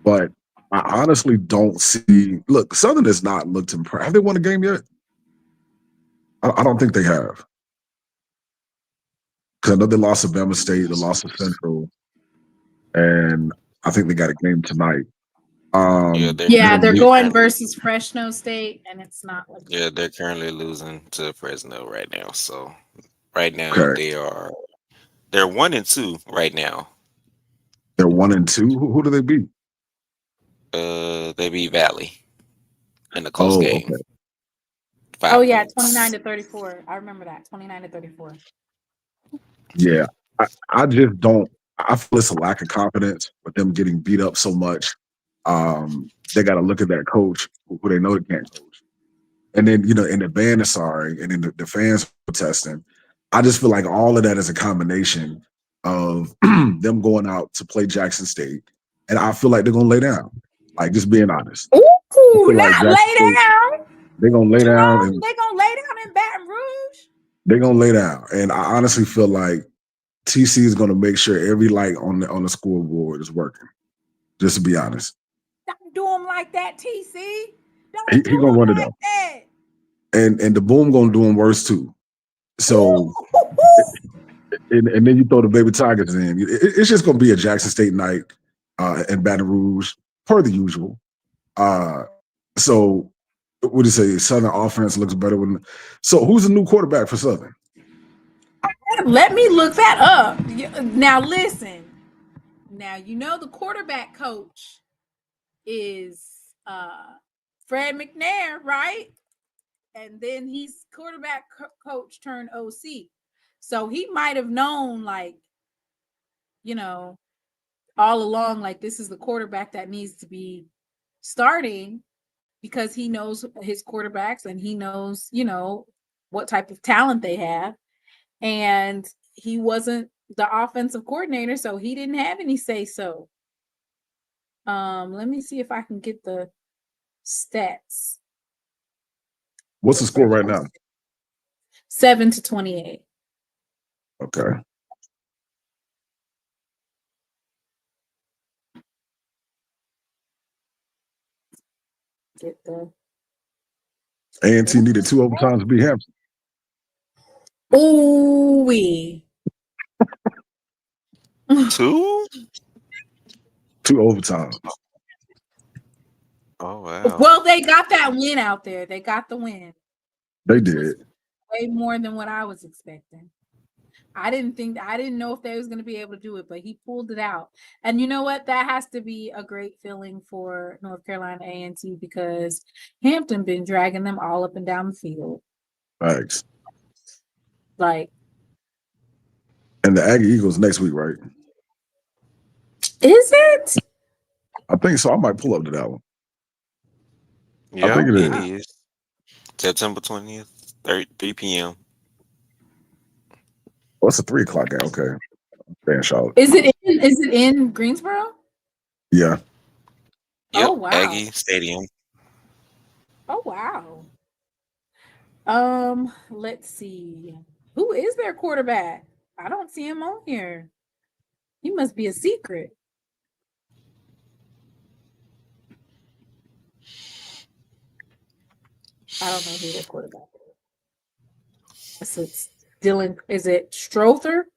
but I honestly don't see. Look, Southern has not looked impressed. Have they won a game yet? I don't think they have. Because I know they lost to Bama State, they lost to Central, and I think they got a game tonight. They're going versus Fresno State, and it's not like they're currently losing to Fresno right now. So right now they're 1-2 right now. They're 1-2. Who do they beat? They beat Valley in the close game. Okay. 29-34. I remember that. 29-34. Yeah, I just don't. I feel it's a lack of confidence with them getting beat up so much. They got to look at that coach who they know they can't coach, and then and the band is sorry, and then the fans protesting. I just feel like all of that is a combination of them going out to play Jackson State, and I feel like they're gonna lay down. Like, just being honest. Ooh, not lay down. They're gonna lay down, and they're gonna lay down in Baton Rouge. They're gonna lay down, and I honestly feel like TC is gonna make sure every light on the scoreboard is working. Just to be honest. Don't do him like that, TC. He gonna run it up, and the Boom gonna do him worse too. So, and then you throw the Baby Tigers in. It's just gonna be a Jackson State night in Baton Rouge, per the usual. So what do you say? Southern offense looks better when. So who's the new quarterback for Southern? Let me look that up. Now listen. Now you know the quarterback coach is Fred McNair, right? And then he's quarterback coach turned OC. So he might have known, like, you know, all along, like, this is the quarterback that needs to be starting, because he knows his quarterbacks and he knows, you know, what type of talent they have. And he wasn't the offensive coordinator, so he didn't have any say so. Let me see if I can get the stats. What's the score right now? 7-28. Okay. Get the A&T needed 2 overtimes to beat Hampton. ooh wee. 2? 2 overtimes. Oh wow. Well, they got that win out there. They got the win. They did. Way more than what I was expecting. I didn't know if they was going to be able to do it, but he pulled it out. And you know what? That has to be a great feeling for North Carolina A&T, because Hampton been dragging them all up and down the field. Thanks. Like, And the Aggie Eagles next week, right? is it? I think so. I might pull up to that one. Yeah, think it it is. is. September 20th, 3 p.m. Oh, it's a 3 o'clock game. Okay. Stay in Charlotte. Is it in Greensboro? Yeah. Yep, Oh, wow. Aggie Stadium. Oh wow. Let's see. Who is their quarterback? I don't see him on here. He must be a secret. I don't know who their quarterback is. So it's Dylan. Is it Strother?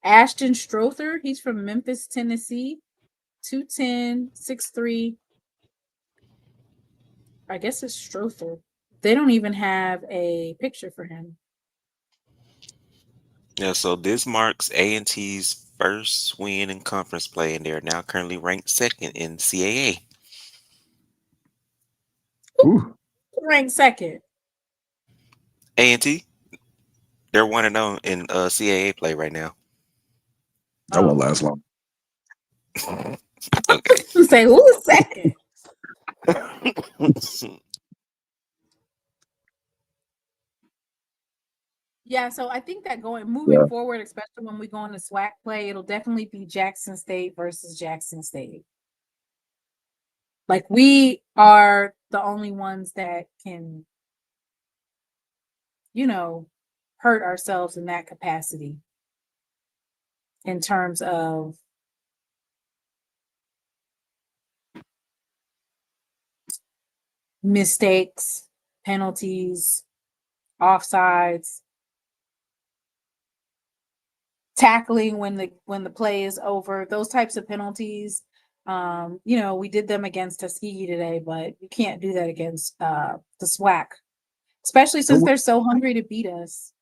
Ashton Strother. He's from Memphis, Tennessee. 2'10", 6'3". I guess it's Strother. They don't even have a picture for him. Yeah, so this marks A&T's first win in conference play, and they are now currently ranked 2nd in CAA. Ooh. Ranked second. A&T, they're 1-0 in CAA play right now. That won't last long. Okay. Say who's second? Yeah, so I think that moving forward, especially when we go into SWAC play, it'll definitely be Jackson State versus Jackson State. Like, we are the only ones that can, you know, hurt ourselves in that capacity in terms of mistakes, penalties, offsides, tackling when the play is over, those types of penalties. You know, we did them against Tuskegee today, but you can't do that against the SWAC, especially since they're so hungry to beat us.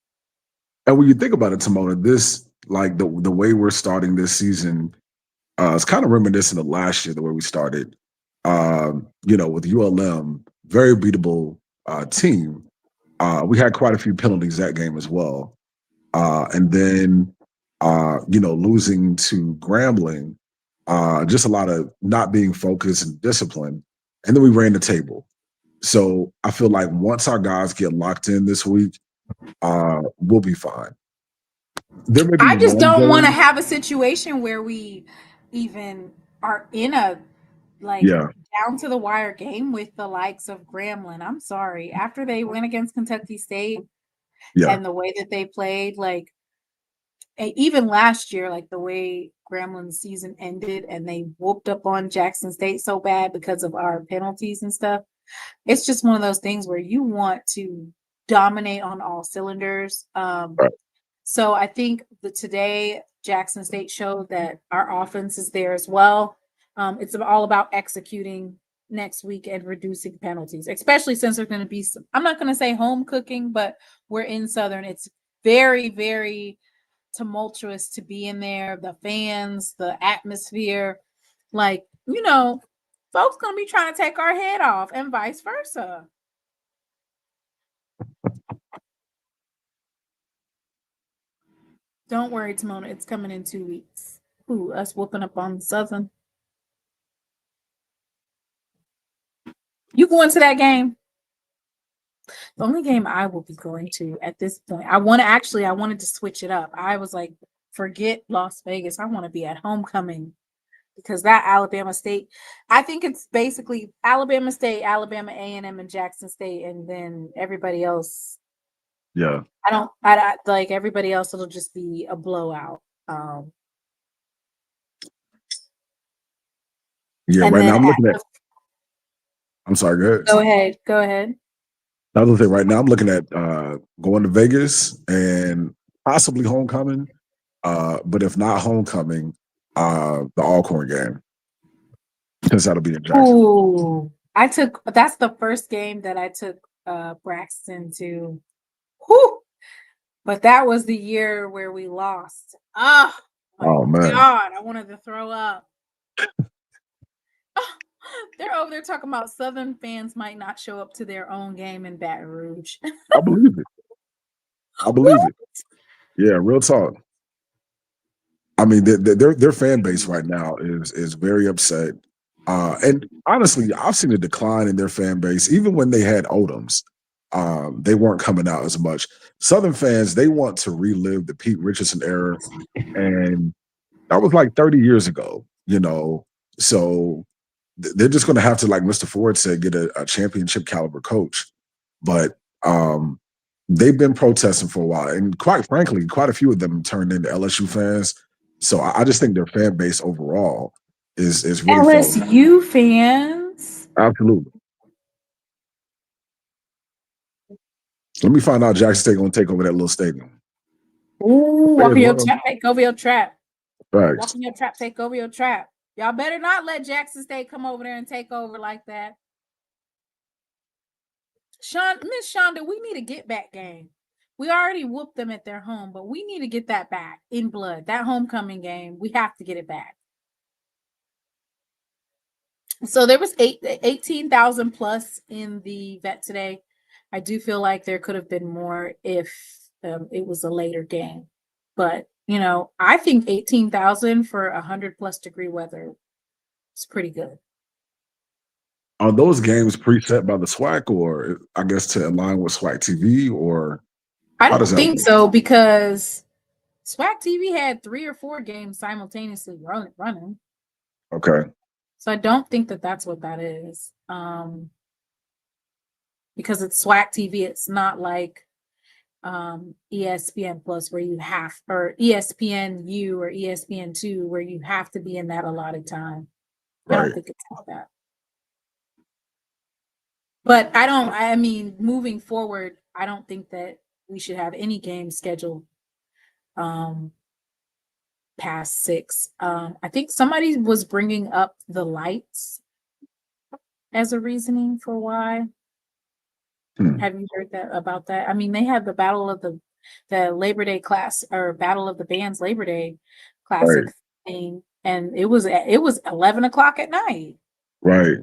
And when you think about it, Timona, this, like, the way we're starting this season, it's kind of reminiscent of last year, the way we started. You know, with ULM, very beatable team. We had quite a few penalties that game as well. And then, you know, losing to Grambling, just a lot of not being focused and disciplined. And then we ran the table. So I feel like once our guys get locked in this week, we'll be fine. I just don't want to have a situation where we even are in a down to the wire game with the likes of Grambling. I'm sorry. After they went against Kentucky State and the way that they played, like, even last year, like the way Grambling's season ended and they whooped up on Jackson State so bad because of our penalties and stuff. It's just one of those things where you want to dominate on all cylinders. So I think that today Jackson State showed that our offense is there as well. It's all about executing, next week and reducing penalties, especially since there's going to be some, I'm not going to say home cooking, but we're in Southern. It's very, very tumultuous to be in there. The fans, the atmosphere, like, you know, folks going to be trying to take our head off and vice versa. Don't worry, Timona. It's coming in 2 weeks. Ooh, us whooping up on Southern. You going to that game? The only game I will be going to at this point, I wanted to switch it up. I was like, forget Las Vegas. I want to be at homecoming because that Alabama State, I think it's basically Alabama State, Alabama A&M, and Jackson State, and then everybody else. Yeah. I like everybody else. It'll just be a blowout. Yeah, right now I'm looking at. I'm sorry, go ahead. Go ahead. I was gonna say right now I'm looking at going to Vegas and possibly homecoming. But if not homecoming, the Alcorn game. Because that'll be in Jackson. Ooh, that's the first game that I took Braxton to. Whew. But that was the year where we lost. Oh man. God, I wanted to throw up. They're over there talking about Southern fans might not show up to their own game in Baton Rouge. I believe it. Yeah, real talk. I mean, their fan base right now is very upset. And honestly, I've seen a decline in their fan base. Even when they had Odoms, they weren't coming out as much. Southern fans, they want to relive the Pete Richardson era. And that was like 30 years ago, you know. So they're just going to have to, like Mr. Ford said, get a championship caliber coach. But they've been protesting for a while. And quite frankly, quite a few of them turned into LSU fans. So I just think their fan base overall is really LSU fans. Absolutely. Let me find out Jackson State gonna take over that little stadium. Ooh, walk in your trap, take over your trap. Right. Walk in your trap, take over your trap. Y'all better not let Jackson State come over there and take over like that. Miss Shonda, we need a get back game. We already whooped them at their home, but we need to get that back in blood. That homecoming game, we have to get it back. So there was 18,000 plus in the vet today. I do feel like there could have been more if it was a later game. But, you know, I think 18,000 for 100 plus degree weather is pretty good. Are those games preset by the SWAC, or I guess to align with SWAC TV, or I don't think so, because SWAC TV had 3 or 4 games simultaneously running. Okay. So I don't think that that's what that is. Because it's SWAC TV, it's not like ESPN Plus where you have, or ESPNU or ESPN2 where you have to be in that allotted time. Right. I don't think it's like that. But I mean, moving forward, I don't think that we should have any games scheduled past 6. I think somebody was bringing up the lights as a reasoning for why. Have you heard about that? I mean, they had the Battle of the Labor Day class, or Battle of the Bands Labor Day Classic thing, and it was 11 o'clock at night. Right.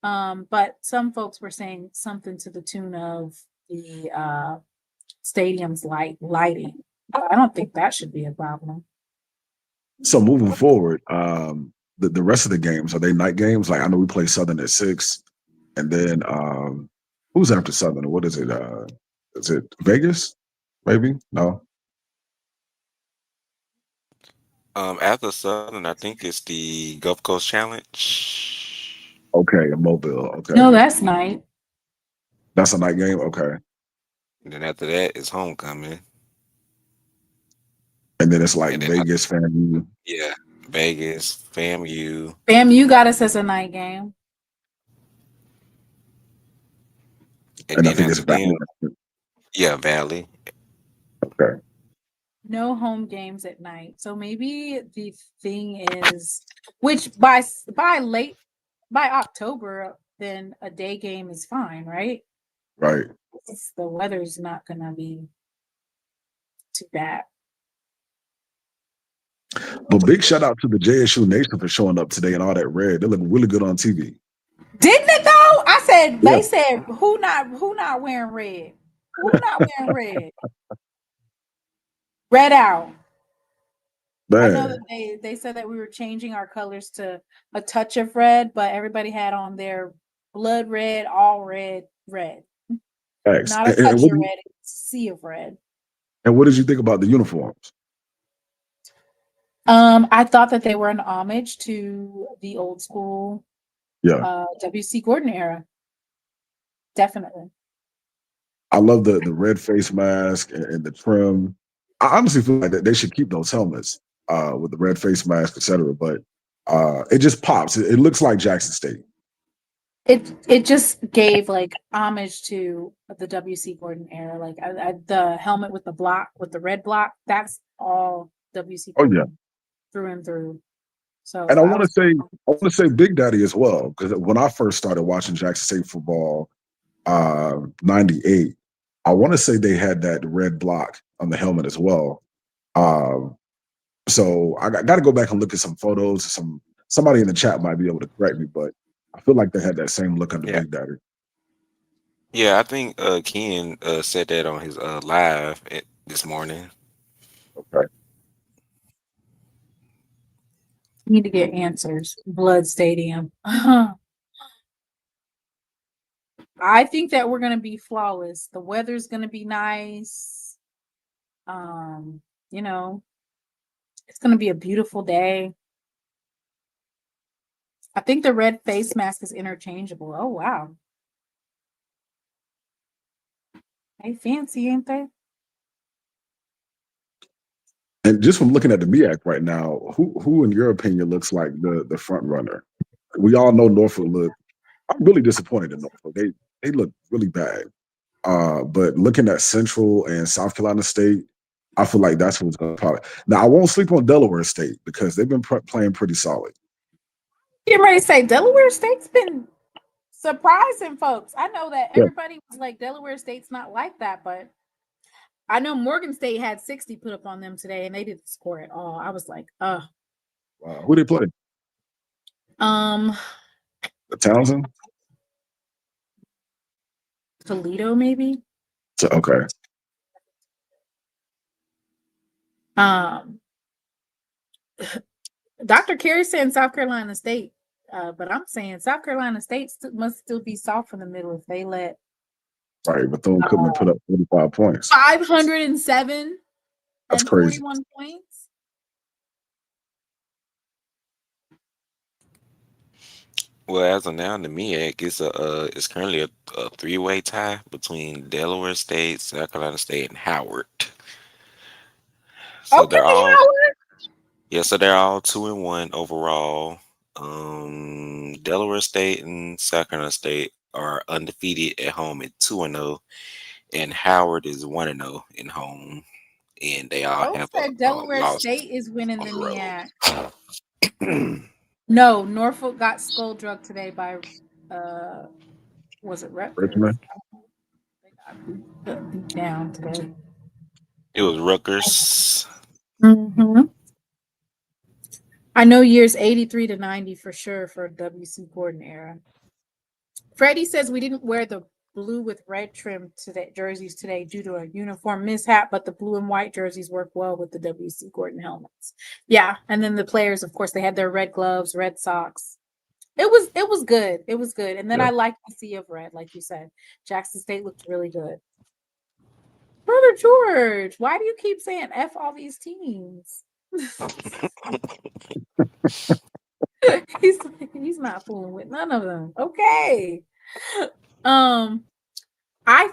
But some folks were saying something to the tune of the stadium's lighting. I don't think that should be a problem. So moving forward, the rest of the games, are they night games? Like, I know we play Southern at 6, and then who's after Southern? What is it? Is it Vegas? Maybe? No. After Southern, I think it's the Gulf Coast Challenge. Okay, a Mobile. Okay. No, that's night. That's a night game? Okay. And then after that is homecoming. And then it's like Vegas, FAMU. Yeah, Vegas, FAMU. FAMU got us as a night game. And I think it's Valley. Yeah, Valley. Okay. No home games at night. So maybe the thing is, which by late by October, then a day game is fine, right? Right. The weather's not gonna be too bad. But big shout out to the JSU Nation for showing up today and all that red. They look really good on TV. Didn't it though? I said Yeah. they said who not wearing red? Who not wearing red? Red out. I know Man, that they said that we were changing our colors to a touch of red, but everybody had on their blood red, all red. thanks. Not a touch of red, it's a sea of red. And what did you think about the uniforms? I thought that they were an homage to the old school WC Gordon era. Definitely. I love the red face mask and the trim. I honestly feel like that they should keep those helmets with the red face mask, etc. But it just pops. It looks like Jackson State. It just gave like homage to the WC Gordon era. Like the helmet with the block, with the red block, that's all WC Gordon through and through. So, and I want to say Big Daddy as well, because when I first started watching Jackson State football, 98, I want to say they had that red block on the helmet as well. So I got to go back and look at some photos. Somebody in the chat might be able to correct me, but I feel like they had that same look under Big Daddy. Yeah, I think Ken said that on his live this morning. Okay. Need to get answers. Blood Stadium. I think that we're gonna be flawless. The weather's gonna be nice. You know, it's gonna be a beautiful day. I think the red face mask is interchangeable. Oh wow. They fancy, ain't they? And just from looking at the MEAC right now, who in your opinion looks like the front runner? We all know Norfolk look. I'm really disappointed in Norfolk. They look really bad. But looking at Central and South Carolina State, I feel like that's what's going to probably. Now I won't sleep on Delaware State because they've been playing pretty solid. Getting ready to say Delaware State's been surprising folks. I know that everybody was like Delaware State's not like that, but I know Morgan State had 60 put up on them today, and they didn't score at all. I was like, Wow. Who they play? Townsend? Toledo, maybe. Okay. Dr. Carey saying South Carolina State, but I'm saying South Carolina State must still be soft in the middle if they let. Right, Bethune-Cookman put up 45 points. 507. That's and crazy. 41 points. Well, as of now, the MEAC it's currently a three-way tie between Delaware State, South Carolina State, and Howard. So they're all Howard. So they're all 2-1 overall. Delaware State and South Carolina State are undefeated at home at 2-0, and Howard is 1-0 in home, and they all have Delaware loss State is winning the MEAC. No, Norfolk got skull drugged today by was it Richmond? They got beat down today. It was Rutgers. I know years 83 to 90 for sure for WC Gordon era. Freddie says we didn't wear the blue with red trim jerseys today due to a uniform mishap, but the blue and white jerseys work well with the WC Gordon helmets. Yeah, and then the players, of course, they had their red gloves, red socks. It was good. It was good. And then I liked the sea of red, like you said. Jackson State looked really good. Brother George, why do you keep saying F all these teams? he's not fooling with none of them. Okay. I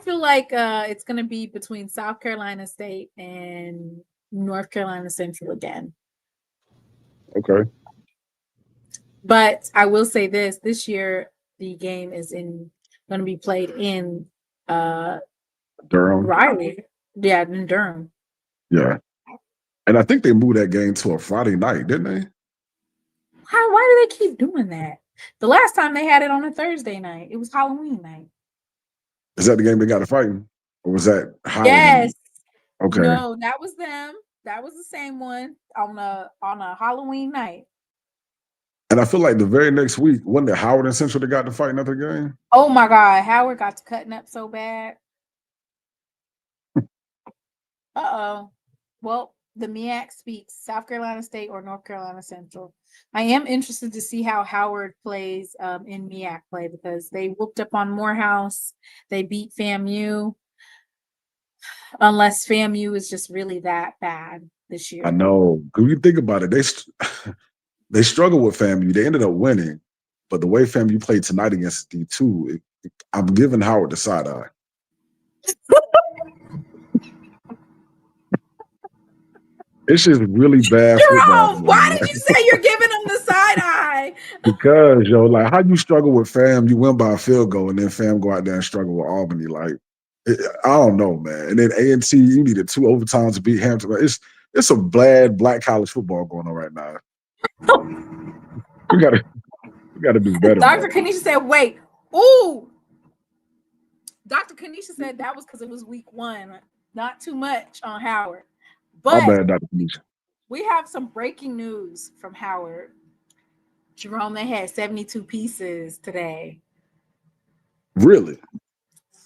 feel like it's going to be between South Carolina State and North Carolina Central again. Okay. But I will say this year the game is going to be played in Durham. Riley. Yeah, in Durham. Yeah. And I think they moved that game to a Friday night, didn't they? Why do they keep doing that? The last time they had it on a Thursday night, it was Halloween night. Is that the game they got to fighting? Or was that Howard? Yes. Okay. No, that was them. That was the same one on a Halloween night. And I feel like the very next week, wasn't it Howard and Central that got to fight another game? Oh my God, Howard got to cutting up so bad. Uh-oh. Well, the MEAC speaks South Carolina State or North Carolina Central. I am interested to see how Howard plays in MEAC play because they whooped up on Morehouse. They beat FAMU. Unless FAMU is just really that bad this year. I know. Because you think about it, they struggled with FAMU. They ended up winning. But the way FAMU played tonight against D2, I'm giving Howard the side eye. It's just really bad football. Why did you say you're giving them the side eye? Because, like, how you struggle with FAM, you win by a field goal, and then FAM go out there and struggle with Albany. Like, I don't know, man. And then A&T, you needed 2 overtimes to beat Hampton. Like, it's a bad black college football going on right now. we gotta do better. Dr. Kanisha said, wait. Ooh. Dr. Kanisha said that was because it was week 1. Not too much on Howard. But my bad, Dr. Kanisha. We have some breaking news from Howard. Jerome, they had 72 pieces today. Really?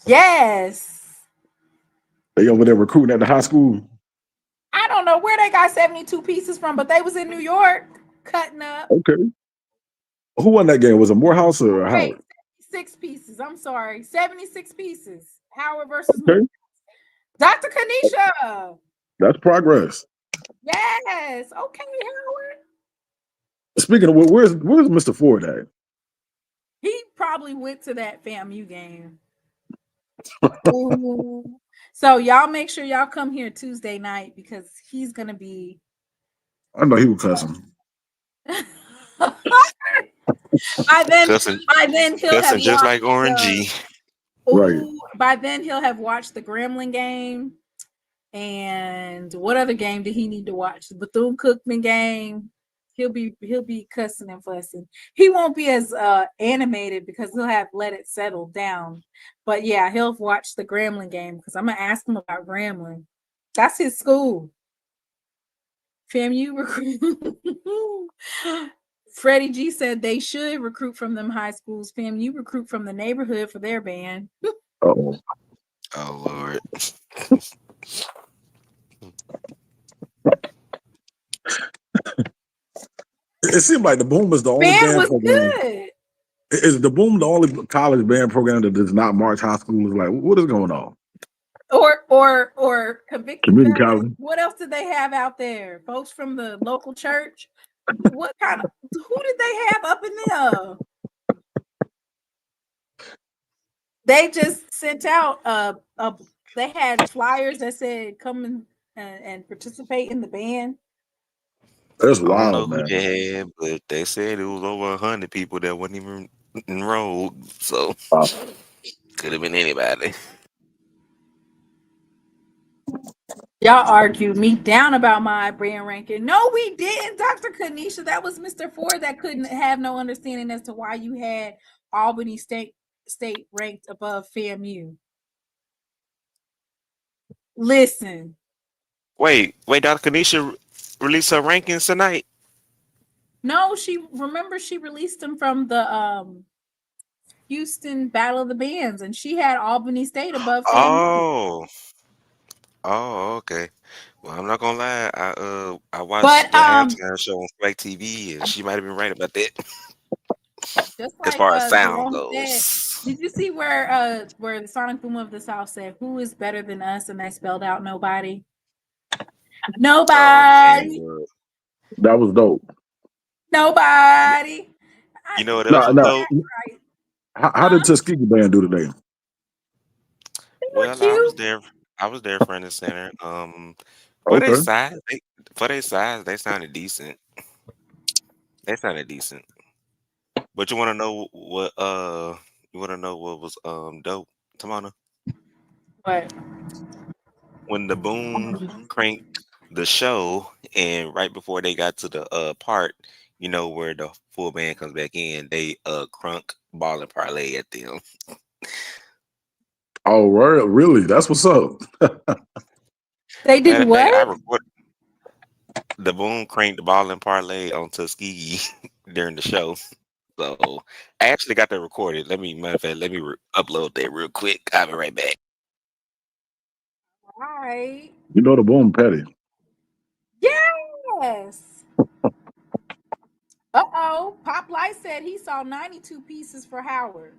Yes. They over there recruiting at the high school? I don't know where they got 72 pieces from, but they was in New York cutting up. Okay. Who won that game? Was it Morehouse or Howard? 76 pieces. I'm sorry. 76 pieces. Howard versus Morehouse. Dr. Kanisha. That's progress. Yes. Okay, Howard. Speaking of where's Mr. Ford at? He probably went to that FAMU game. Ooh. So y'all make sure y'all come here Tuesday night because he's gonna be. I know he was cussing. By then he'll have just like Orangey. Right. By then he'll have watched the Grambling game. And what other game did he need to watch? The Bethune-Cookman game. He'll be cussing and fussing. He won't be as animated because he'll have let it settle down. But yeah, he'll watch the Grambling game because I'm gonna ask him about Grambling. That's his school. FAMU recruit. Freddie G said they should recruit from them high schools. FAMU recruit from the neighborhood for their band. Oh Lord. It seemed like the Boom is the only band was program. Good. Is the Boom the only college band program that does not march high schools? Like, what is going on? Or convicted Community felons. college. What else did they have out there? Folks from the local church. What kind of who did they have up in there? They just sent out they had flyers that said come and participate in the band. That's I don't know wild, who man. they had, but they said it was over 100 people that wasn't even enrolled. So could have been anybody. Y'all argued me down about my band ranking. No, we didn't, Dr. Kanisha. That was Mr. Ford that couldn't have no understanding as to why you had Albany State ranked above FAMU. Listen. Wait, Dr. Kanisha released her rankings tonight? No, she released them from the Houston Battle of the Bands, and she had Albany State above FAMU. Oh, okay. Well, I'm not gonna lie. I watched the halftime show on SWAC TV, and she might have been right about that. Just as far as sound Jerome goes. said, did you see where the Sonic Boom of the South said, "Who is better than us?" and they spelled out nobody. Nobody. That was dope. Nobody. You know what else was dope? How did Tuskegee band do today? Well, I was there front and center. For their size, they sounded decent. But you want to know what was dope, Tamana? What? When the Boom cranked the show, and right before they got to the part, you know, where the full band comes back in, they crunk ball and parlay at them. Oh, really? That's what's up. They Matter did of fact, I what? recorded the Boom cranked the ball and parlay on Tuskegee during the show. So I actually got that recorded. Matter of fact, let me upload that real quick. I'll be right back. All right. You know the Boom petty. Yes. Uh-oh. Pop Light said he saw 92 pieces for Howard.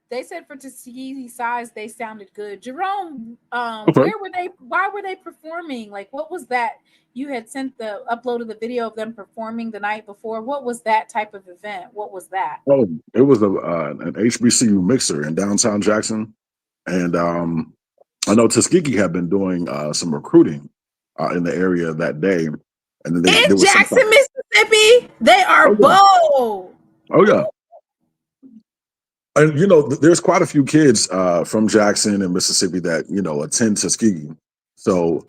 They said for Tuskegee size, they sounded good. Jerome, Okay. where were they? Why were they performing? Like, what was that? You had sent the uploaded the video of them performing the night before. What was that type of event? What was that? Oh, it was an HBCU mixer in downtown Jackson, and I know Tuskegee had been doing some recruiting in the area that day, and then In there was some. Jackson, Mississippi, they are Oh, yeah. bold. Oh yeah. And you know, there's quite a few kids from Jackson and Mississippi that attend Tuskegee. So,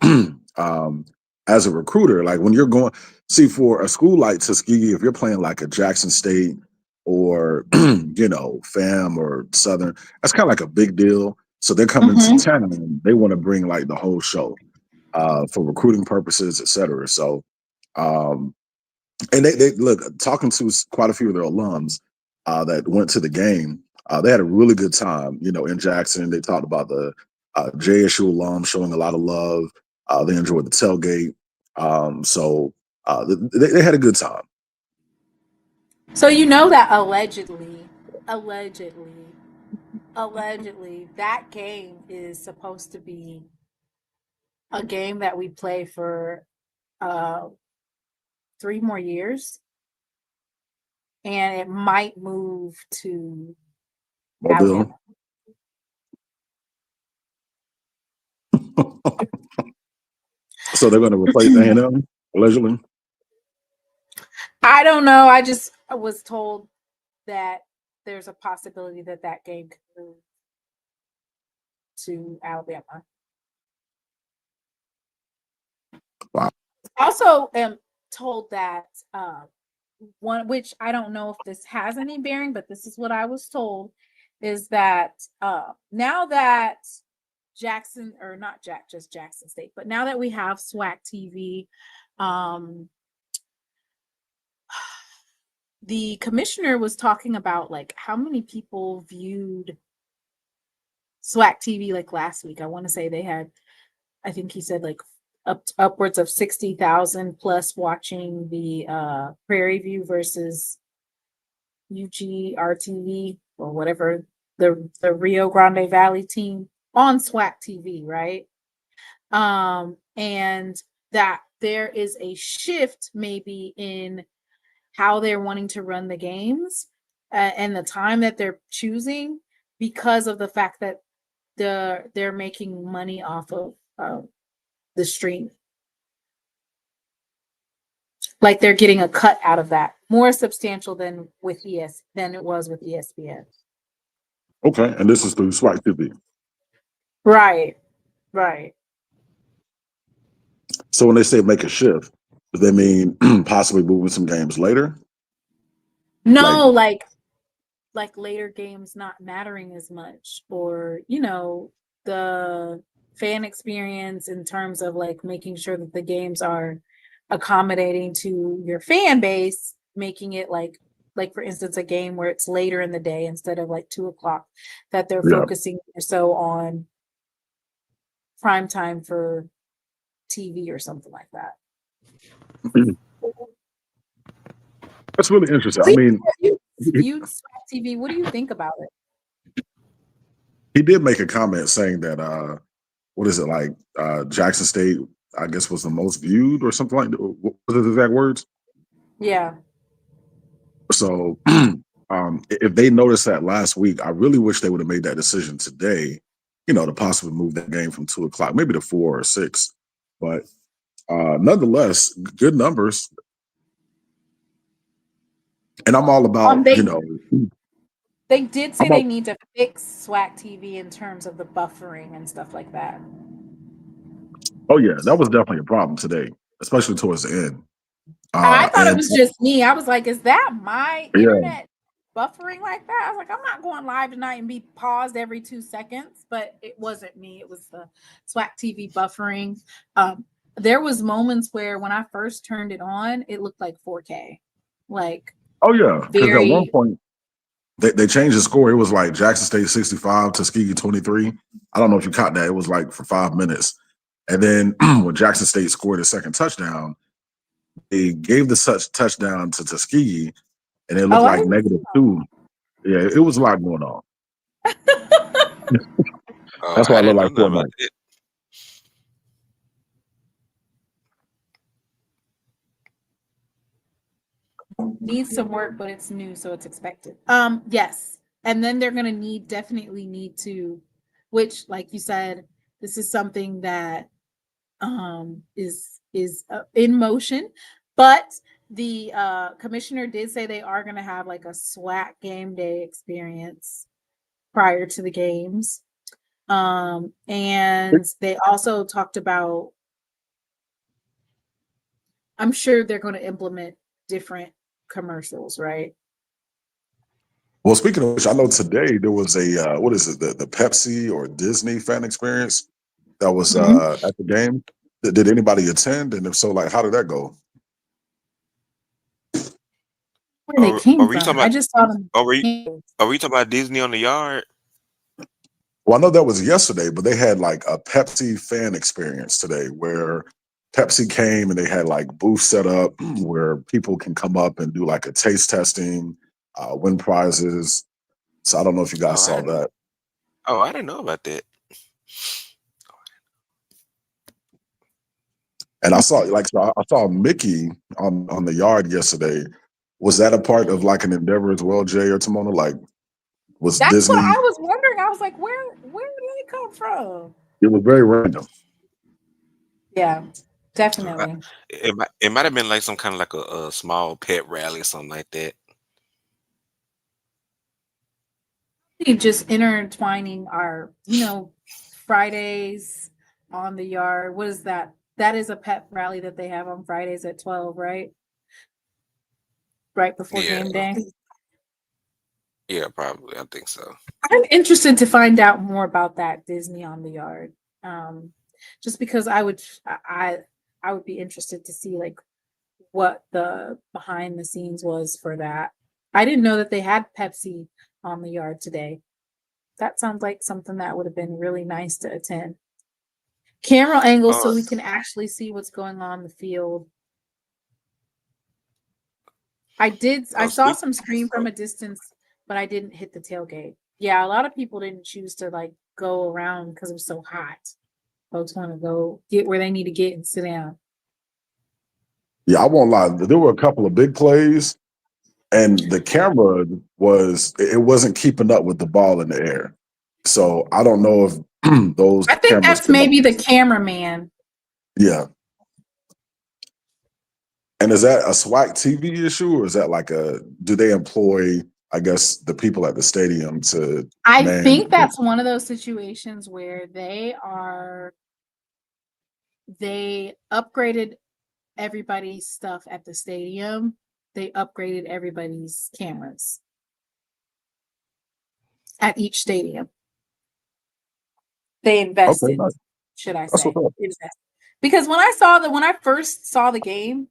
as a recruiter, like when you're going, see for a school like Tuskegee, if you're playing like a Jackson State or FAM or Southern, that's kind of like a big deal. So they're coming to town and they want to bring like the whole show for recruiting purposes, etc. So, and they look talking to quite a few of their alums that went to the game. They had a really good time, in Jackson. They talked about the JSU alums showing a lot of love. They enjoyed the tailgate. So they had a good time. So you know that allegedly, that game is supposed to be a game that we play for 3 more years, and it might move to Alabama. So they're going to replace A&M allegedly. I don't know. I was told that there's a possibility that game could move to Alabama. Wow. Also, am told that one, which I don't know if this has any bearing, but this is what I was told, is that now that Jackson, or not just Jackson State, but now that we have SWAC TV, the commissioner was talking about like how many people viewed SWAC TV like last week. I want to say they had, I think he said like upwards of 60,000 plus watching the Prairie View versus UGRTV or whatever, the Rio Grande Valley team on SWAC TV, right? And that there is a shift maybe in how they're wanting to run the games and the time that they're choosing, because of the fact that they're making money off of the stream. Like they're getting a cut out of that, more substantial than it was with ESPN. Okay, and this is through SWAC TV. Right. So when they say make a shift, does that mean possibly moving some games later? No, like later games not mattering as much, or the fan experience in terms of like making sure that the games are accommodating to your fan base, making it like for instance a game where it's later in the day instead of like 2:00, that they're focusing so on prime time for TV or something like that. That's really interesting. I mean, you TV, what do you think about it? He did make a comment saying that what is it, like Jackson State, I guess, was the most viewed or something like that. What was his exact words? Yeah. So if they noticed that last week, I really wish they would have made that decision today, to possibly move that game from 2:00, maybe to 4 or 6. But nonetheless, good numbers. And I'm all about, They did say they need to fix SWAC TV in terms of the buffering and stuff like that. Oh yeah, that was definitely a problem today, especially towards the end. I thought it And was just me. I was like, is that my yeah, internet buffering like that? I was like, I'm not going live tonight and be paused every 2 seconds, but it wasn't me. It was the SWAC TV buffering. There was moments where when I first turned it on, it looked like 4K. Like, oh yeah, because at one very, point they changed the score. It was like Jackson State 65, Tuskegee 23. I don't know if you caught that. It was like for 5 minutes. And then when Jackson State scored a second touchdown, they gave the touchdown to Tuskegee, and it looked oh, I like didn't see -2. Yeah, it was a lot going on. Oh, That's why I I look didn't know like nothing four about nights. it. needs some work, but it's new, so it's expected. Yes. And then they're gonna definitely need to, which, like you said, this is something that is in motion, but the commissioner did say they are going to have like a SWAC game day experience prior to the games, and they also talked about, I'm sure they're going to implement different commercials, right? Well, speaking of which, I know today there was a what is it, the Pepsi or Disney fan experience that was at the game. Did anybody attend? And if so, like, how did that go? Where they Or came were you from. talking I about? just saw them. Or were you talking about Disney on the Yard? Well, I know that was yesterday, but they had like a Pepsi fan experience today where Pepsi came and they had like booths set up where people can come up and do like a taste testing, win prizes. So I don't know if you guys Oh, I saw didn't. that. Oh, I didn't know about that. And I saw I saw Mickey on the Yard yesterday. Was that a part of like an endeavor as well, Jay or Timona? Like, was That's what I Disney? was wondering. I was like, where did they come from? It was very random. Yeah, I- definitely. It might have been like some kind of like a small pet rally or something like that. Just intertwining our, Fridays on the Yard. What is that? That is a pep rally that they have on Fridays at 12, right? Right before Yeah, game day. yeah, probably. I think so. I'm interested to find out more about that Disney on the Yard. Just because I would be interested to see like what the behind the scenes was for that. I didn't know that they had Pepsi on the Yard today. That sounds like something that would have been really nice to attend. Camera angles so we can actually see what's going on in the field. I saw some screen from a distance, but I didn't hit the tailgate. Yeah, a lot of people didn't choose to like go around because it was so hot. Folks want to go get where they need to get and sit down. Yeah, I won't lie. There were a couple of big plays, and the camera wasn't keeping up with the ball in the air. So I don't know if those I think cameras that's maybe the cameraman. Yeah. And is that a SWAC TV issue, or is that like do they employ, I guess, the people at the stadium to I think that's one of those situations where they upgraded everybody's stuff at the stadium. They upgraded everybody's cameras at each stadium. They invested, nice. should I That's say. what's up. Because when I first saw the game,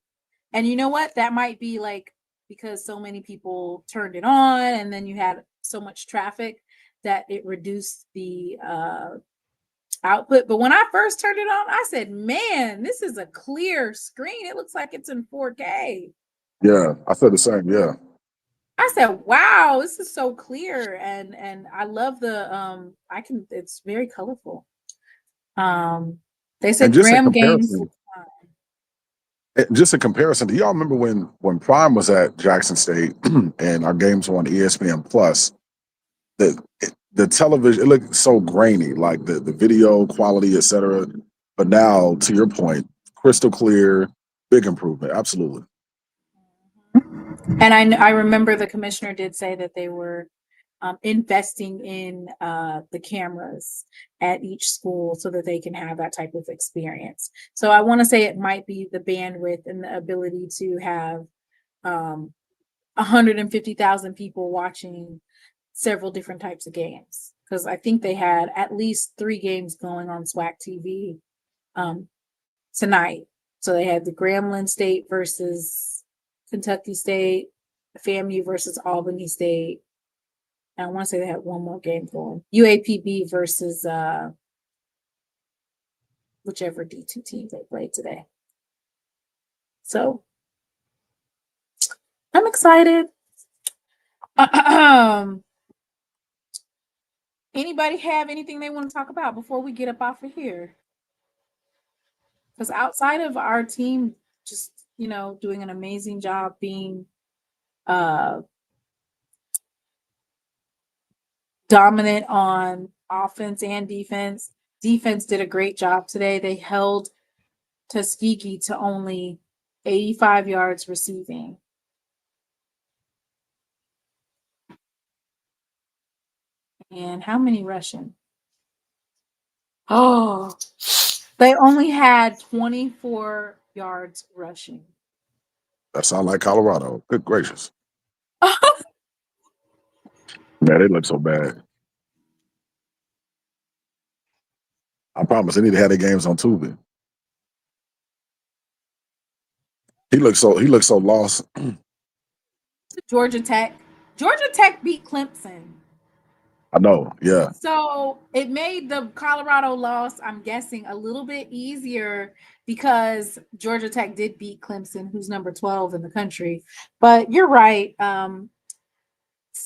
and you know what? That might be like because so many people turned it on and then you had so much traffic that it reduced the output. But when I first turned it on, I said, man, this is a clear screen. It looks like it's in 4K. Yeah, I said the same. Yeah. I said, wow, this is so clear. And I love the it's very colorful. They said Graham games. Just a comparison, do y'all remember when Prime was at Jackson State and our games were on ESPN Plus? The television, it looked so grainy, like the video quality, etc. But now, to your point, crystal clear, big improvement. Absolutely. And I remember the commissioner did say that they were investing in the cameras at each school so that they can have that type of experience. So I want to say it might be the bandwidth and the ability to have 150,000 people watching several different types of games, because I think they had at least 3 games going on SWAC TV tonight. So they had the Grambling State versus Kentucky State, FAMU versus Albany State. And I want to say they had one more game going. UAPB versus whichever D2 team they played today. So I'm excited. Anybody have anything they want to talk about before we get up off of here? Because outside of our team just, doing an amazing job being dominant on offense and defense. Defense did a great job today. They held Tuskegee to only 85 yards receiving. And how many rushing? Oh, they only had 24 yards rushing. That sounds like Colorado. Good gracious. Man, they look so bad. I promise they need to have their games on Tuesday. He looks so lost. Georgia Tech beat Clemson. I know, yeah. So it made the Colorado loss, I'm guessing, a little bit easier because Georgia Tech did beat Clemson, who's number 12 in the country. But you're right.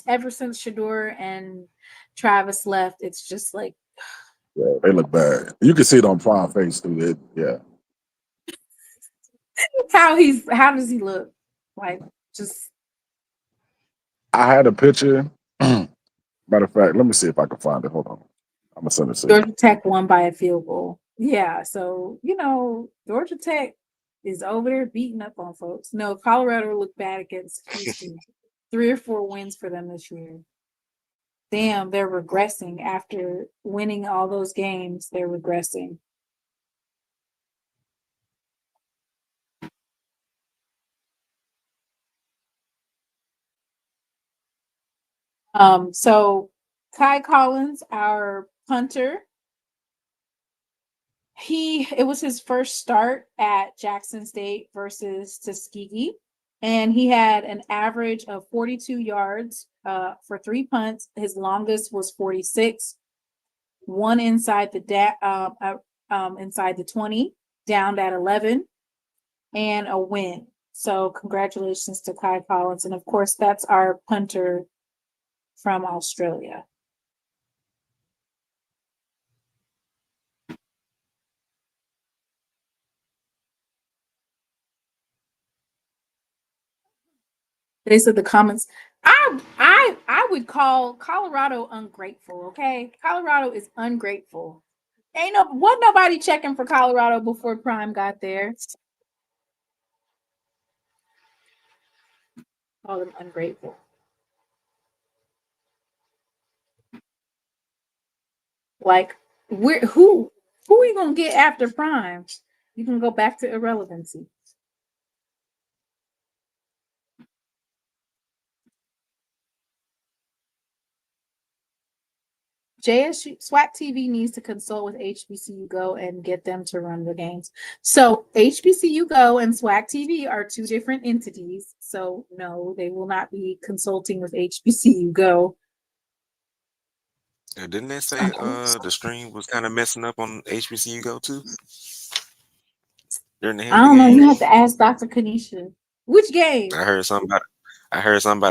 Ever since Shedeur and Travis left, it's just like, Yeah, they look bad. You can see it on Prime Face through it. Yeah. how does he look? Like, just. I had a picture. Matter of fact, let me see if I can find it. Hold on. I'm gonna send it to you. Georgia Tech won by a field goal. Yeah, so Georgia Tech is over there beating up on folks. No, Colorado looked bad against Houston. 3 or 4 wins for them this year. Damn, they're regressing after winning all those games. They're regressing. So Kai Collins, our punter, it was his first start at Jackson State versus Tuskegee, and he had an average of 42 yards for 3 punts. His longest was 46, one inside the inside the 20, downed at 11, and a win. So congratulations to Kai Collins, and of course that's our punter from Australia. They said the comments. I would call Colorado ungrateful. Okay, Colorado is ungrateful. Wasn't nobody checking for Colorado before Prime got there. Call them ungrateful. Like, who are you gonna get after Prime? You can go back to irrelevancy. JSU SWAC TV needs to consult with HBCU Go and get them to run the games. So HBCU Go and SWAC TV are 2 different entities. So no, they will not be consulting with HBCU Go. Didn't they say the stream was kind of messing up on HBCU Go too? During the I don't know. You have to ask Dr. Kanisha. Which game? I heard something about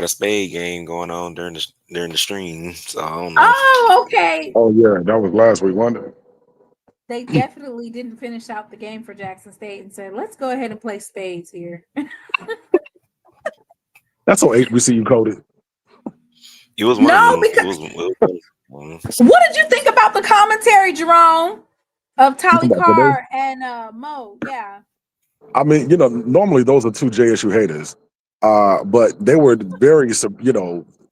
a spade game going on during the stream. So I don't know. Oh, okay. Oh yeah, that was last week, wasn't it? They definitely didn't finish out the game for Jackson State and said, "Let's go ahead and play spades here." That's on HBCU coded. It was one No, of them. because what did you think about the commentary, Jerome, of Tally Carr and Mo? Yeah. I mean, normally those are 2 JSU haters, but they were very,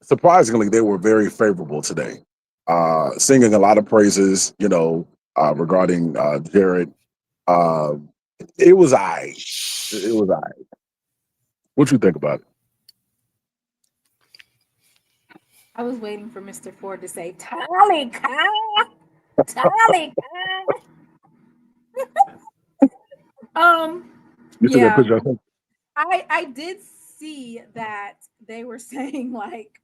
surprisingly, they were very favorable today, singing a lot of praises, regarding Jared. It was I. It was I. What you think about it? I was waiting for Mr. Ford to say, Tolly, Tolly. You took a Yeah, picture, I think. I did see that they were saying like,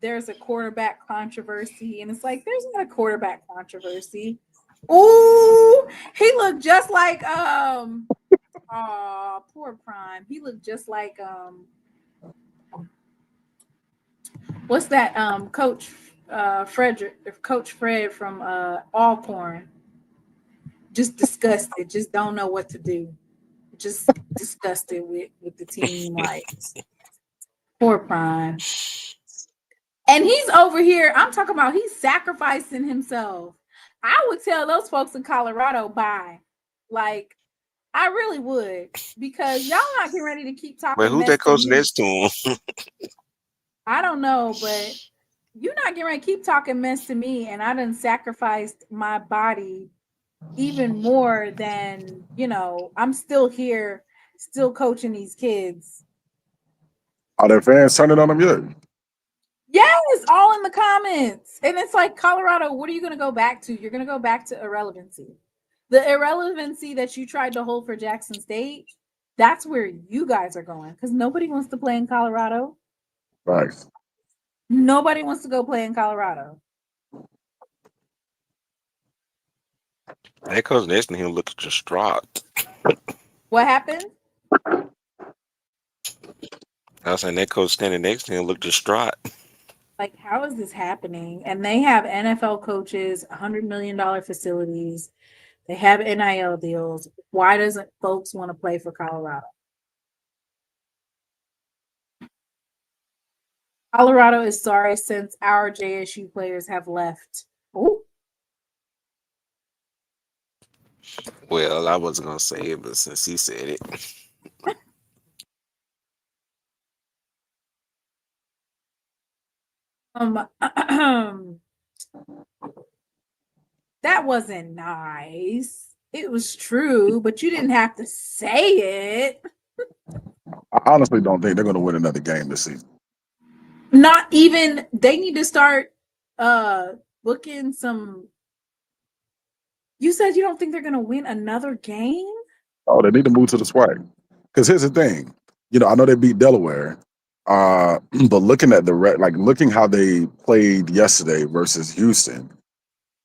there's a quarterback controversy, and it's like there's not a quarterback controversy. Ooh, he looked just like poor Prime. He looked just like what's that Coach Coach Fred from Alcorn. Just disgusted, just don't know what to do. Just disgusted with the team, like poor Prime. And he's over here. I'm talking about he's sacrificing himself. I would tell those folks in Colorado bye. Like, I really would, because y'all not getting ready to keep talking. But who's that coach next to him? I don't know, but you're not getting ready to keep talking mess to me, and I done sacrificed my body even more than, I'm still here, still coaching these kids. Are their fans turning on them yet? Yes, all in the comments. And it's like, Colorado, what are you going to go back to? You're going to go back to irrelevancy. The irrelevancy that you tried to hold for Jackson State, that's where you guys are going, because nobody wants to play in Colorado. Right. Nobody wants to go play in Colorado. That coach next to him looked distraught. What happened? I was saying that coach standing next to him looked distraught. Like, how is this happening? And they have NFL coaches, $100 million facilities. They have NIL deals. Why doesn't folks want to play for Colorado? Colorado is sorry since our JSU players have left. Ooh. Well, I wasn't gonna say it, but since he said it. That wasn't nice. It was true, but you didn't have to say it. I honestly don't think they're going to win another game this season. Not even, they need to start booking some. You said you don't think they're going to win another game? Oh, they need to move to the SWAC. Because here's the thing, I know they beat Delaware, but looking at looking how they played yesterday versus Houston,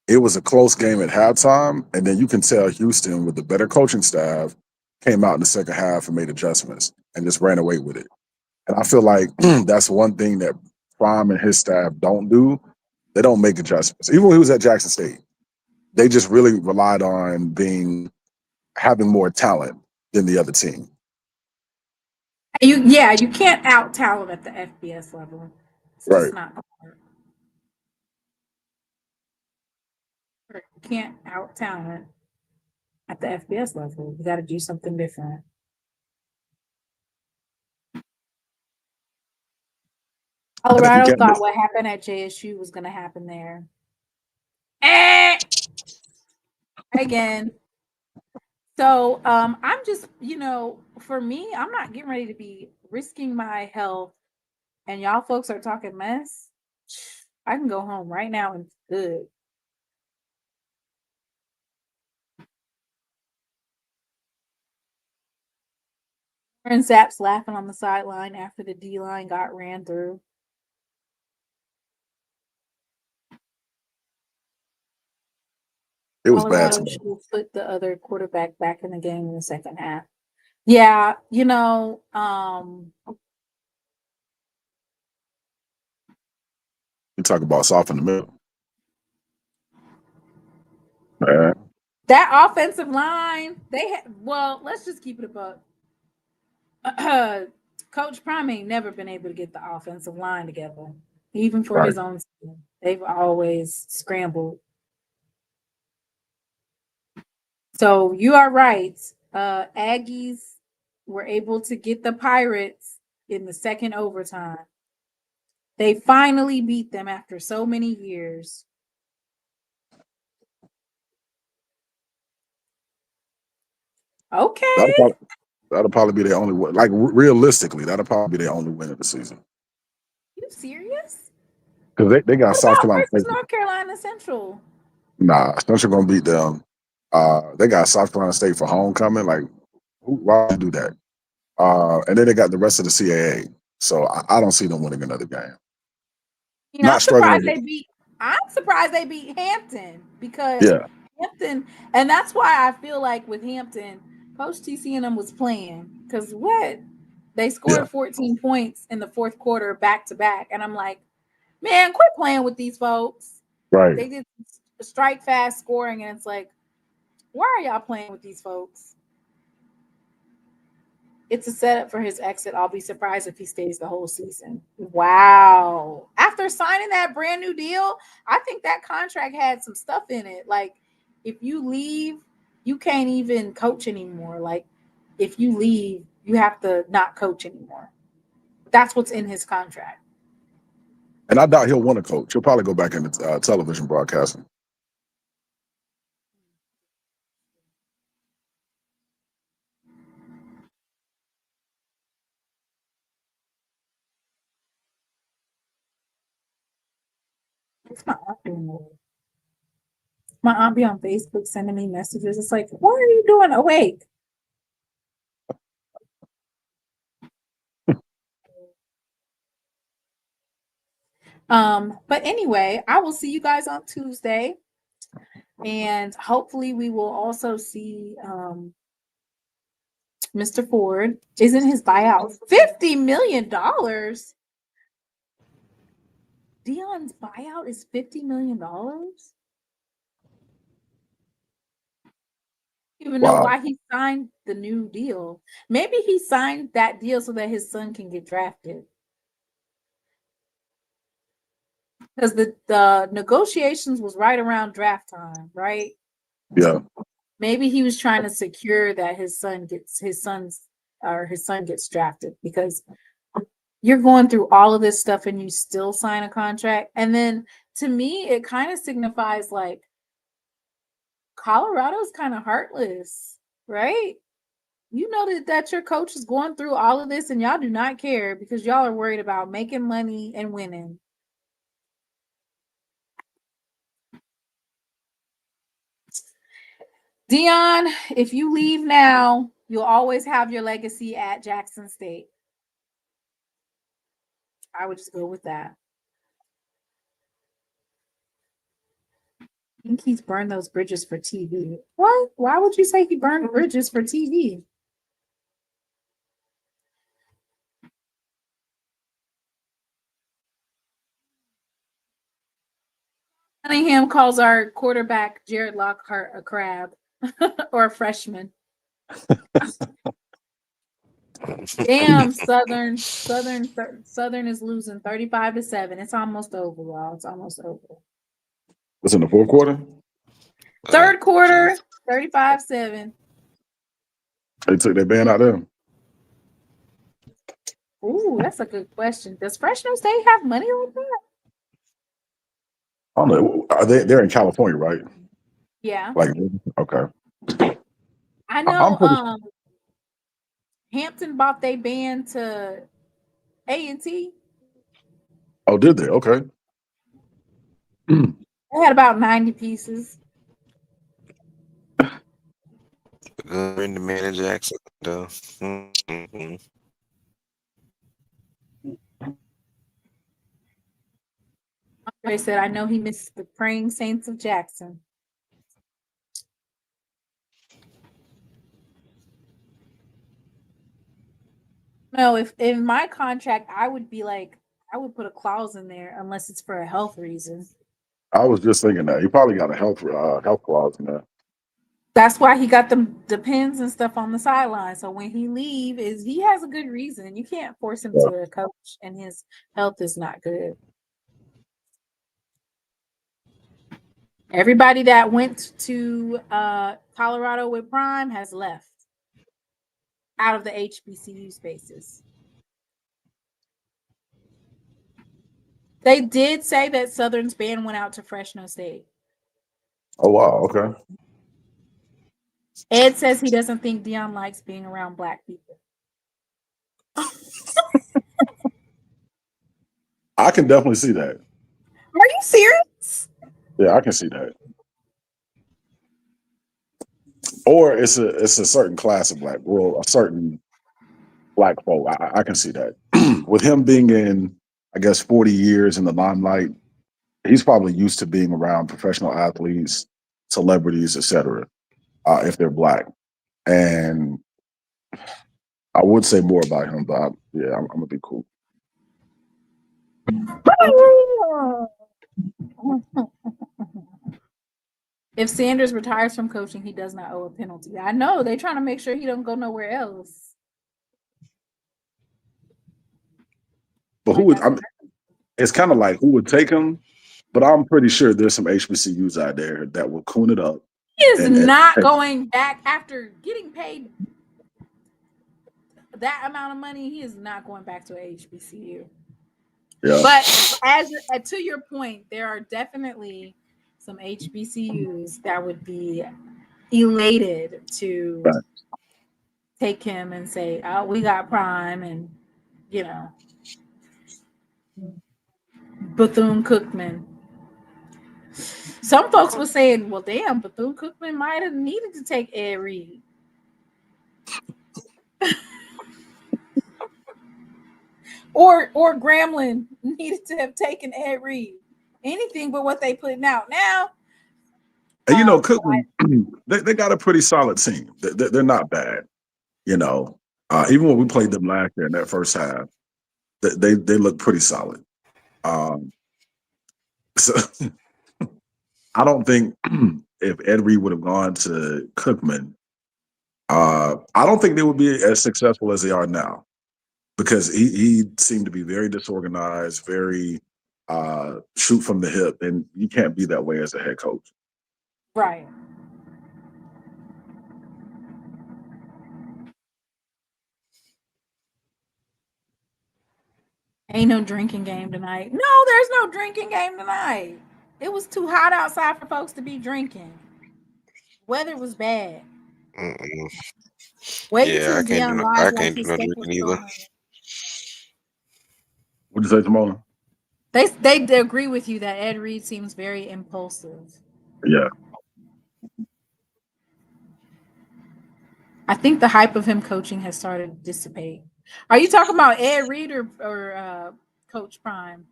it was a close game at halftime, and then you can tell Houston, with the better coaching staff, came out in the second half and made adjustments and just ran away with it. And I feel like that's one thing that Prime and his staff don't do. They don't make adjustments. Even when he was at Jackson State, they just really relied on having more talent than the other team. You can't out talent at the FBS level. It's Right. just not hard. You can't out talent at the FBS level. You got to do something different. Colorado thought what happened at JSU was going to happen there. Again. So I'm just, for me, I'm not getting ready to be risking my health, and y'all folks are talking mess. I can go home right now and it's good. And Zapp's laughing on the sideline after the D-line got ran through. It was Colorado bad. should put the other quarterback back in the game in the second half. Yeah, you talk about soft in the middle. Man. That offensive line, let's just keep it above. Coach Prime ain't never been able to get the offensive line together, even for his own team. They've always scrambled. So you are right. Aggies were able to get the Pirates in the second overtime. They finally beat them after so many years. Okay. That'll probably be their only win. Like realistically, that'll probably be their only win of the season. You serious? Because they got What South about Carolina versus State. North Carolina Central? Nah, Central gonna beat them. They got South Carolina State for homecoming. Like, why would you do that? And then they got the rest of the CAA. So I don't see them winning another game. You know, Not struggling. I'm surprised they beat Hampton because Yeah. Hampton, and that's why I feel like with Hampton, Coach TC and them was playing because they scored 14 points in the fourth quarter back to back, and I'm like, man, quit playing with these folks. Right. They did strike fast scoring, and it's like, why are y'all playing with these folks? It's a setup for his exit. I'll be surprised if he stays the whole season. Wow. After signing that brand new deal, I think that contract had some stuff in it. Like, if you leave, you can't even coach anymore. Like, if you leave, you have to not coach anymore. That's what's in his contract. And I doubt he'll want to coach. He'll probably go back into television broadcasting. What's my aunt doing? My aunt be on Facebook sending me messages. It's like, what are you doing awake? But anyway, I will see you guys on Tuesday. And hopefully we will also see Mr. Ford. Isn't his buyout $50 million? Deion's buyout is $50 million? Even know why he signed the new deal. Maybe he signed that deal so that his son can get drafted. Because the negotiations was right around draft time, right? Yeah. Maybe he was trying to secure that his son gets drafted, because you're going through all of this stuff and you still sign a contract. And then to me, it kind of signifies like Colorado's kind of heartless, right? You know that your coach is going through all of this and y'all do not care because y'all are worried about making money and winning. Deion, if you leave now, you'll always have your legacy at Jackson State. I would just go with that. I think he's burned those bridges for TV. What? Why would you say he burned bridges for TV? Cunningham calls our quarterback Jared Lockhart a crab or a freshman. Damn, Southern is losing 35-7. It's almost over, y'all. It's almost over. It's in the fourth quarter? Third quarter, 35-7. They took their band out there. Ooh, that's a good question. Does Fresno State have money like that? I don't know. They're in California, right? Yeah. Like, okay. I know Hampton bought their band to A&T. Oh, did they? Okay. They had about 90 pieces. Good in the man in Jackson, though. Mm-hmm. Andre said, I know he missed the praying saints of Jackson. No, if in my contract, I would put a clause in there unless it's for a health reason. I was just thinking that. He probably got a health clause in there. That's why he got the pins and stuff on the sideline. So when he leaves, he has a good reason. You can't force him to coach and his health is not good. Everybody that went to Colorado with Prime has left out of the HBCU spaces. They did say that Southern's band went out to Fresno State. Oh wow, okay. Ed says he doesn't think Dion likes being around black people. I can definitely see that. Are you serious? Yeah, I can see that. Or it's a certain class of black, well, a certain black folk. I can see that. With him being in, I guess, 40 years in the limelight, he's probably used to being around professional athletes, celebrities, etc. If they're black, and I would say more about him, but I'm gonna be cool. If Sanders retires from coaching, he does not owe a penalty. I know they're trying to make sure he don't go nowhere else. But who would? It's kind of like who would take him. But I'm pretty sure there's some HBCUs out there that will coon it up. He is not going back after getting paid that amount of money. He is not going back to a HBCU. Yeah. But as to your point, there are definitely some HBCUs that would be elated to take him and say, "Oh, we got Prime," and Bethune-Cookman. Some folks were saying, "Well, damn, Bethune-Cookman might have needed to take Ed Reed." Or Grambling needed to have taken Ed Reed. Anything but what they putting out now. And Cookman, they got a pretty solid team. They're not bad. Even when we played them last year in that first half, they look pretty solid. So I don't think if Ed Reed would have gone to Cookman, I don't think they would be as successful as they are now, because he seemed to be very disorganized, very shoot from the hip, and you can't be that way as a head coach. Right. Ain't no drinking game tonight. No, there's no drinking game tonight. It was too hot outside for folks to be drinking. Weather was bad. Wait Yeah, I can't do no drinking either. What'd you say, Jamona? They agree with you that Ed Reed seems very impulsive. Yeah. I think the hype of him coaching has started to dissipate. Are you talking about Ed Reed or Coach Prime?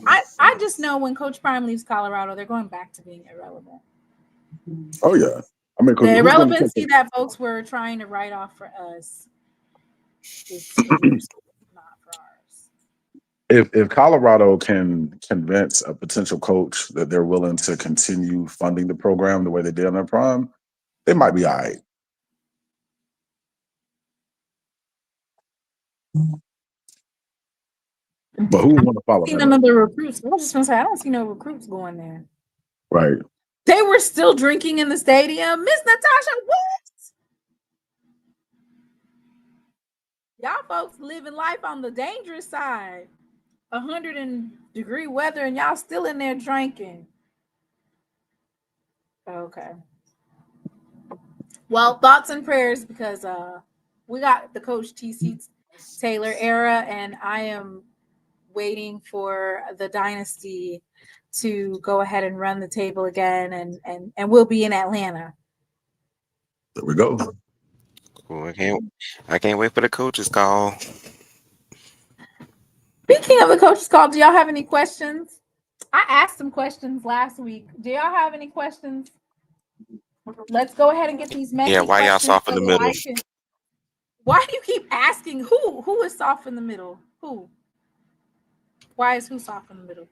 I just know when Coach Prime leaves Colorado, they're going back to being irrelevant. Oh yeah, I mean, the irrelevancy that folks were trying to write off for us is not for ours. If Colorado can convince a potential coach that they're willing to continue funding the program the way they did on their Prime, they might be all right. But who would want to follow that? None of the recruits. I was just gonna say, I don't see no recruits going there. Right. They were still drinking in the stadium. Miss Natasha, what? Y'all folks living life on the dangerous side. 100-degree weather, and y'all still in there drinking. Okay. Well, thoughts and prayers, because we got the Coach TC Taylor era, and I am waiting for the dynasty to go ahead and run the table again, and we'll be in Atlanta. There we go. Cool. I can't wait for the coach's call. Speaking of the coach's call, do y'all have any questions? I asked some questions last week. Do y'all have any questions? Let's go ahead and get these messy Yeah, why y'all questions soft in the middle? Why do you keep asking who is soft in the middle? Who? Why is who soft in the middle?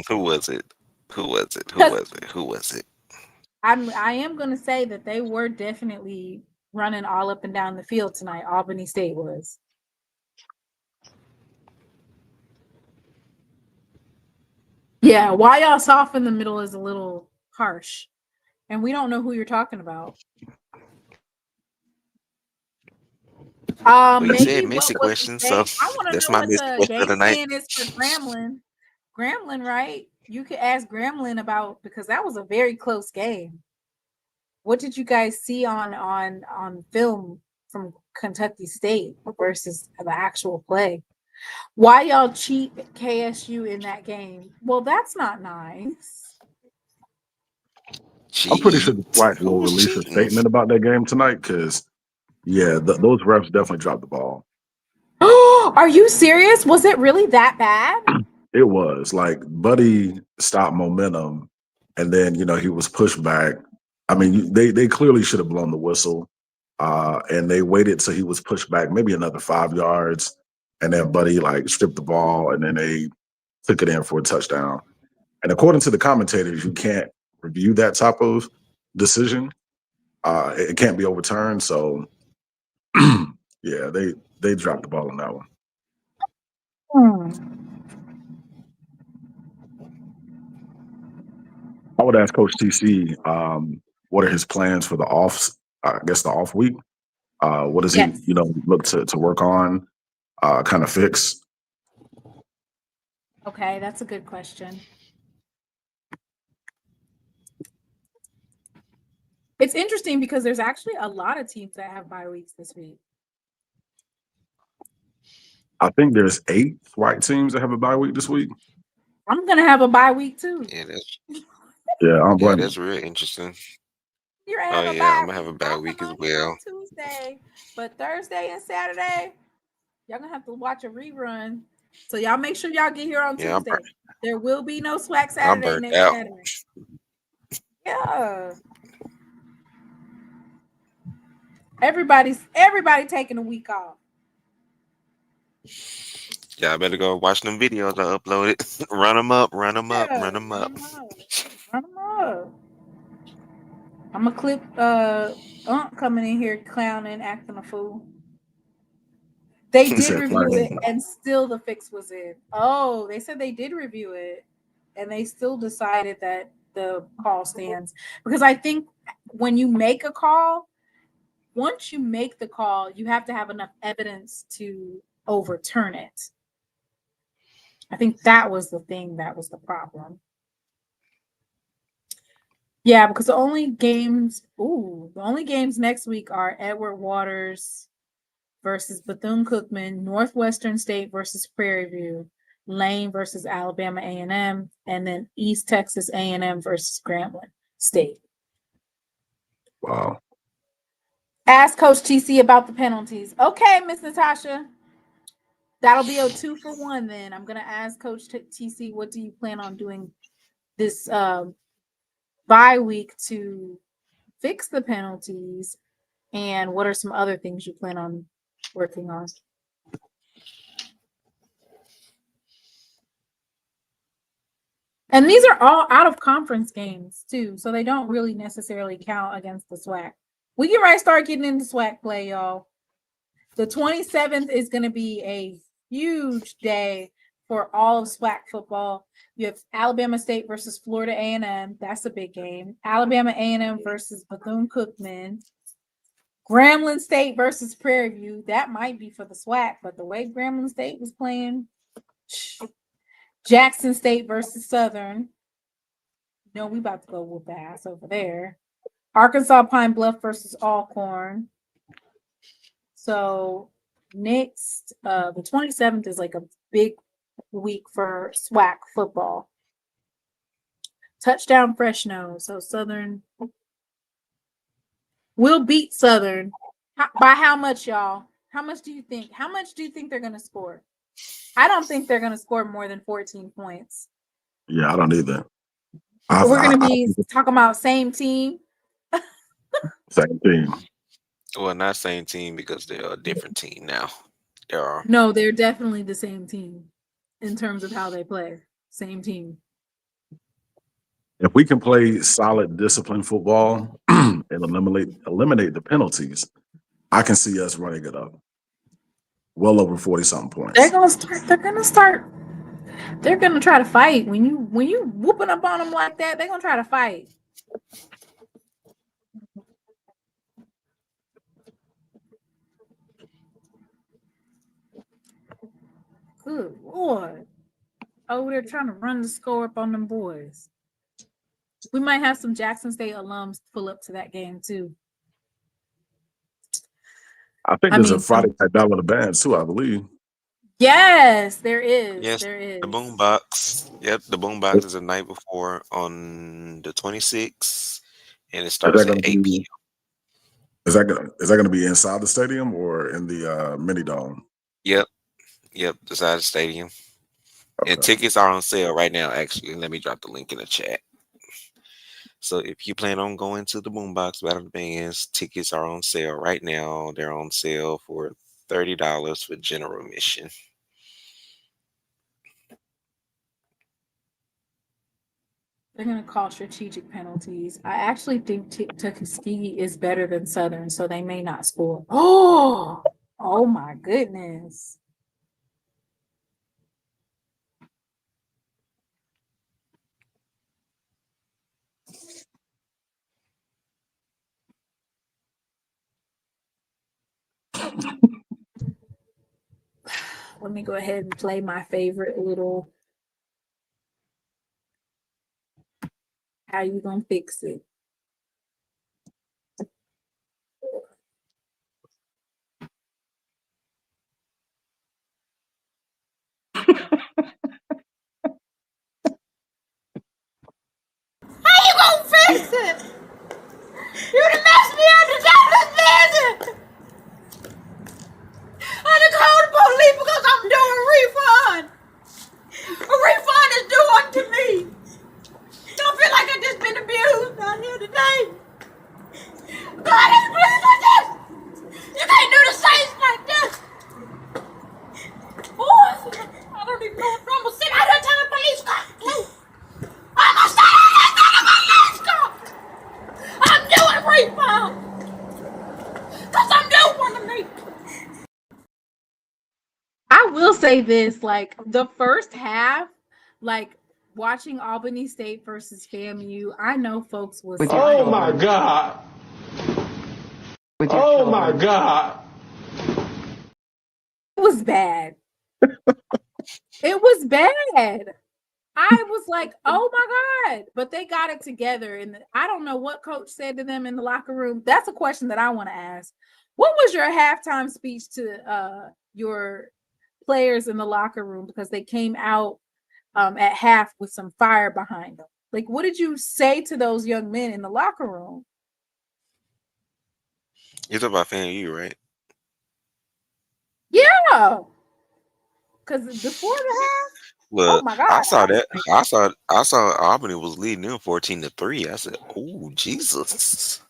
Who was it? Who was it? I am going to say that they were definitely running all up and down the field tonight. Albany State was. Yeah, why y'all soft in the middle is a little harsh. And we don't know who you're talking about. Well, you Maybe said what messy was the question, so game? I want to that's know my what messy the question of the game night. plan is for Grambling. Grambling, right? You could ask Grambling about, because that was a very close game. What did you guys see on film from Kentucky State versus the actual play? Why y'all cheat KSU in that game? Well, that's not nice. I'm pretty sure the Cheat. SWAC will Who's release a cheating? statement about that game tonight because, yeah, those refs definitely dropped the ball. Are you serious? Was it really that bad? It was like Buddy stopped momentum, and then he was pushed back. I mean, they clearly should have blown the whistle, and they waited till he was pushed back maybe another 5 yards, and then Buddy like stripped the ball, and then they took it in for a touchdown. And according to the commentators, you can't review that type of decision. It can't be overturned. So, yeah, they dropped the ball on that one. I would ask Coach TC, what are his plans for the off week? What does Yes. he, look to work on, kind of fix? Okay, that's a good question. It's interesting because there's actually a lot of teams that have bye weeks this week. I think there's 8 SWAC teams that have a bye week this week. I'm gonna have a bye week too. Yeah, that's real interesting. You're Oh gonna have a yeah, bye I'm gonna have a week. bye I'll week come as on here well. on Tuesday, but Thursday and Saturday, y'all gonna have to watch a rerun. So y'all make sure y'all get here on Yeah, Tuesday. There will be no SWAC I'm Saturday burnt next out. Saturday. Yeah. Everybody taking a week off. Y'all better go watch them videos I uploaded. Run them up, run them up, Yeah, run them up. Run them up. I'm gonna clip coming in here clowning, acting a fool. They did Said review flag. it and still the fix was in. Oh, they said they did review it and they still decided that the call stands. Because I think when you make a call, once you make the call, you have to have enough evidence to overturn it. I think that was the thing that was the problem. Yeah, because the only games next week are Edward Waters versus Bethune-Cookman, Northwestern State versus Prairie View, Lane versus Alabama A&M, and then East Texas A&M versus Grambling State. Wow. Ask Coach TC about the penalties. Okay, Miss Natasha. That'll be a 2-for-1 then. I'm going to ask Coach TC, what do you plan on doing this bye week to fix the penalties? And what are some other things you plan on working on? And these are all out of conference games too, so they don't really necessarily count against the SWAC. We can start getting into SWAC play, y'all. The 27th is going to be a huge day for all of SWAC football. You have Alabama State versus Florida A&M. That's a big game. Alabama A&M versus Bethune-Cookman. Grambling State versus Prairie View. That might be for the SWAC, but the way Grambling State was playing, Jackson State versus Southern. No, we about to go whoop ass over there. Arkansas Pine Bluff versus Alcorn. So next, the 27th is like a big week for SWAC football. Touchdown Fresno. So Southern will beat Southern. By how much, y'all? How much do you think? How much do you think they're going to score? I don't think they're going to score more than 14 points. Yeah, I don't either. We're going to be talking about same team. Same team. Well, not same team because they're a different team now. No, they're definitely the same team in terms of how they play. Same team. If we can play solid, disciplined football and eliminate the penalties, I can see us running it up well over 40-something points. They're gonna try to fight. When you whooping up on them like that, they're gonna try to fight. Good Lord. Over there trying to run the score up on them boys. We might have some Jackson State alums pull up to that game too. I think there's a Friday night battle of the bands too, I believe. Yes, there is. Yes, there is. the boombox. Yep, the boombox is the night before on the 26th, and it starts at 8 p.m. Is that gonna be inside the stadium or in the mini dome? Yep, beside the stadium. Okay. And tickets are on sale right now. Actually, let me drop the link in the chat. So if you plan on going to the Boombox Battle of the Bands, tickets are on sale right now. They're on sale for $30 for general admission. They're going to call strategic penalties. I actually think Tuskegee is better than Southern, so they may not score. Oh my goodness. Let me go ahead and play my favorite little how you gonna fix it. How you gonna fix it? You done messed me up to this visit. I done called the police because I'm doing a refund. A refund is due unto me. Don't feel like I just been abused out here today. God ain't pleased with this. You can't do the Saints like this. Boys, I don't even know if I'm gonna sit out here till the police come. I'm gonna sit out here till the police come. I'm doing a refund. Cause I'm doing one of me. I will say this, like the first half, like watching Albany State versus FAMU, I know folks was Oh my God. Oh my God. It was bad. It was bad. I was like, oh my God. But they got it together. And I don't know what coach said to them in the locker room. That's a question that I want to ask. What was your halftime speech to your players in the locker room? Because they came out at half with some fire behind them. Like, what did you say to those young men in the locker room? You're talking about FAMU, right? Yeah. Because before the half, Look, oh my God. I saw that. I saw Albany was leading them 14-3. I said, "Oh Jesus!"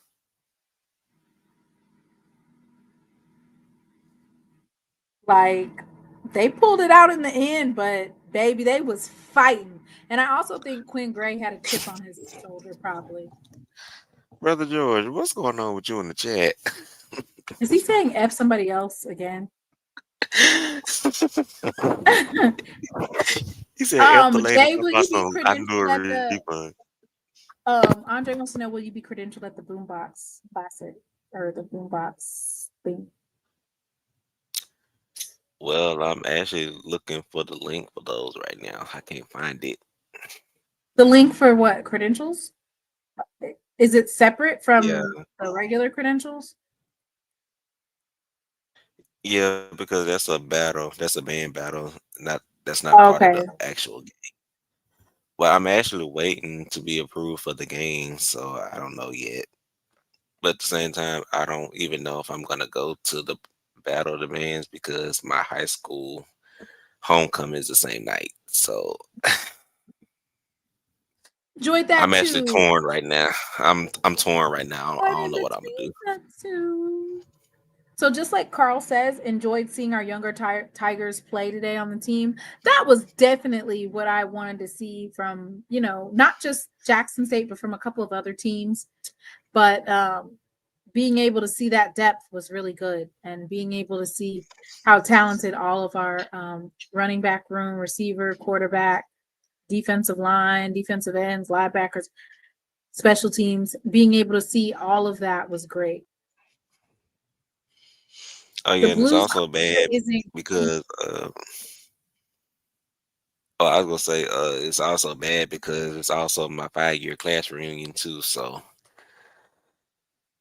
Like, they pulled it out in the end, but baby, they was fighting. And I also think Quinn Gray had a chip on his shoulder, probably. Brother George, what's going on with you in the chat? Is he saying F somebody else again? He said, "F the lady." Jay, will you be credentialed at refund. Andre wants to know, will you be credentialed at the Boombox Classic or the Boombox thing? Well, I'm actually looking for the link for those right now. I can't find it. The link for what? Credentials? Is it separate from the regular credentials? Yeah, because that's a battle. That's a band battle. That's not part of the actual game. Well, I'm actually waiting to be approved for the game, so I don't know yet. But at the same time, I don't even know if I'm gonna go to the Battle of the Bands because my high school homecoming is the same night. So enjoyed that. I'm actually torn right now. I'm torn right now. I don't know what I'm gonna do. So just like Carl says, enjoyed seeing our younger Tigers play today on the team. That was definitely what I wanted to see from, not just Jackson State, but from a couple of other teams. But being able to see that depth was really good, and being able to see how talented all of our running back room, receiver, quarterback, defensive line, defensive ends, linebackers, special teams, being able to see all of that was great. Oh yeah, and it's also bad because Oh, I was gonna say, it's also bad because it's also my 5-year class reunion too. So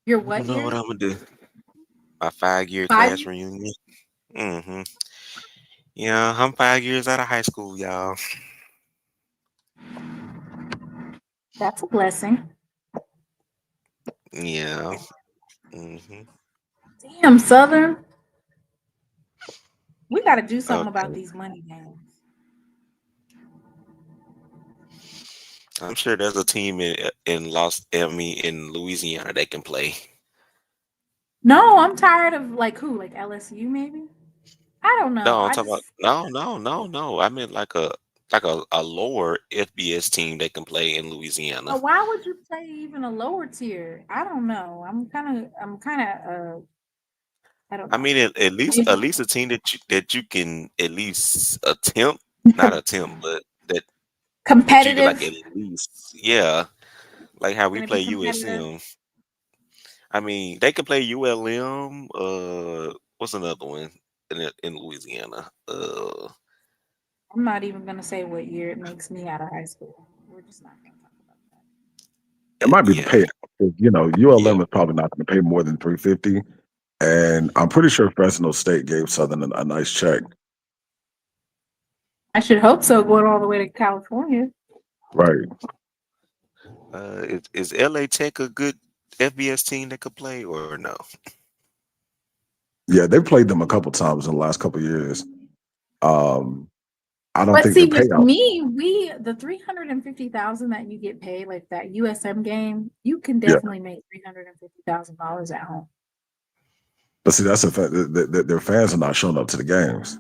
Your I what don't know what year? I'm gonna do. My 5-year 5 class reunion. Mm-hmm. Yeah, I'm 5 years out of high school, y'all. That's a blessing. Yeah. Mm-hmm. Damn, Southern. We got to do something about Okay. these money games. I'm sure there's a team in Louisiana that can play. No, I'm tired of like who? Like LSU maybe? I don't know. No, I'm I talking about just no. I meant like a lower FBS team that can play in Louisiana. why would you play even a lower tier? I don't know. I'm kind of I don't I know. mean, at least a team that you can at least attempt, not attempt, but that you can like Competitive. at least, yeah, like how we Gonna be play competitive. USM. I mean, they can play ULM. What's another one in Louisiana? I'm not even gonna say what year it makes me out of high school. We're just not gonna talk about It might be the Yeah, payout. 'Cause, yeah. ULM is probably not going to pay more than 350, and I'm pretty sure Fresno State gave Southern a nice check. that. I should hope so, going all the way to California. Right. Is LA Tech a good FBS team that could play or no? Yeah, they played them a couple times in the last couple years. Um, I don't But think the see, with payout. me, the 350,000 that you get paid, like that USM game, you can Yeah, definitely make $350,000 at home. but see, that's a fact. Their fans are not showing up to the games.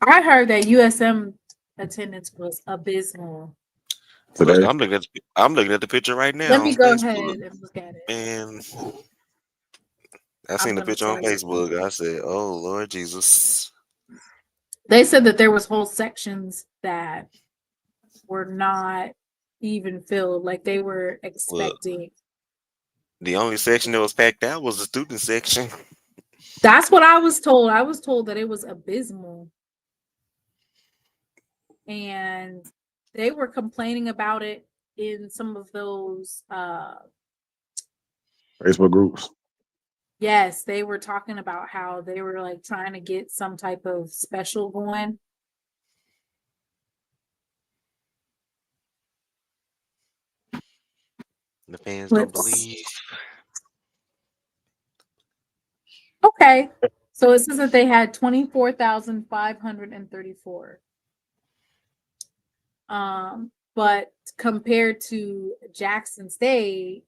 I heard that USM attendance was abysmal. Look, Today, I'm looking at the picture right Let now me on go ahead Facebook, and look at it. and I I'm seen the gonna picture on tell you. Facebook. I said, "Oh Lord Jesus." They said that there was whole sections that were not even filled, like they were Look, expecting. the only section that was packed out was the student section. That's what I was told. I was told that it was abysmal. And they were complaining about it in some of those Facebook groups. yes, they were talking about how they were like trying to get some type of special going. The fans don't Let's believe. okay. So it says that they had 24,534. But compared to Jackson State,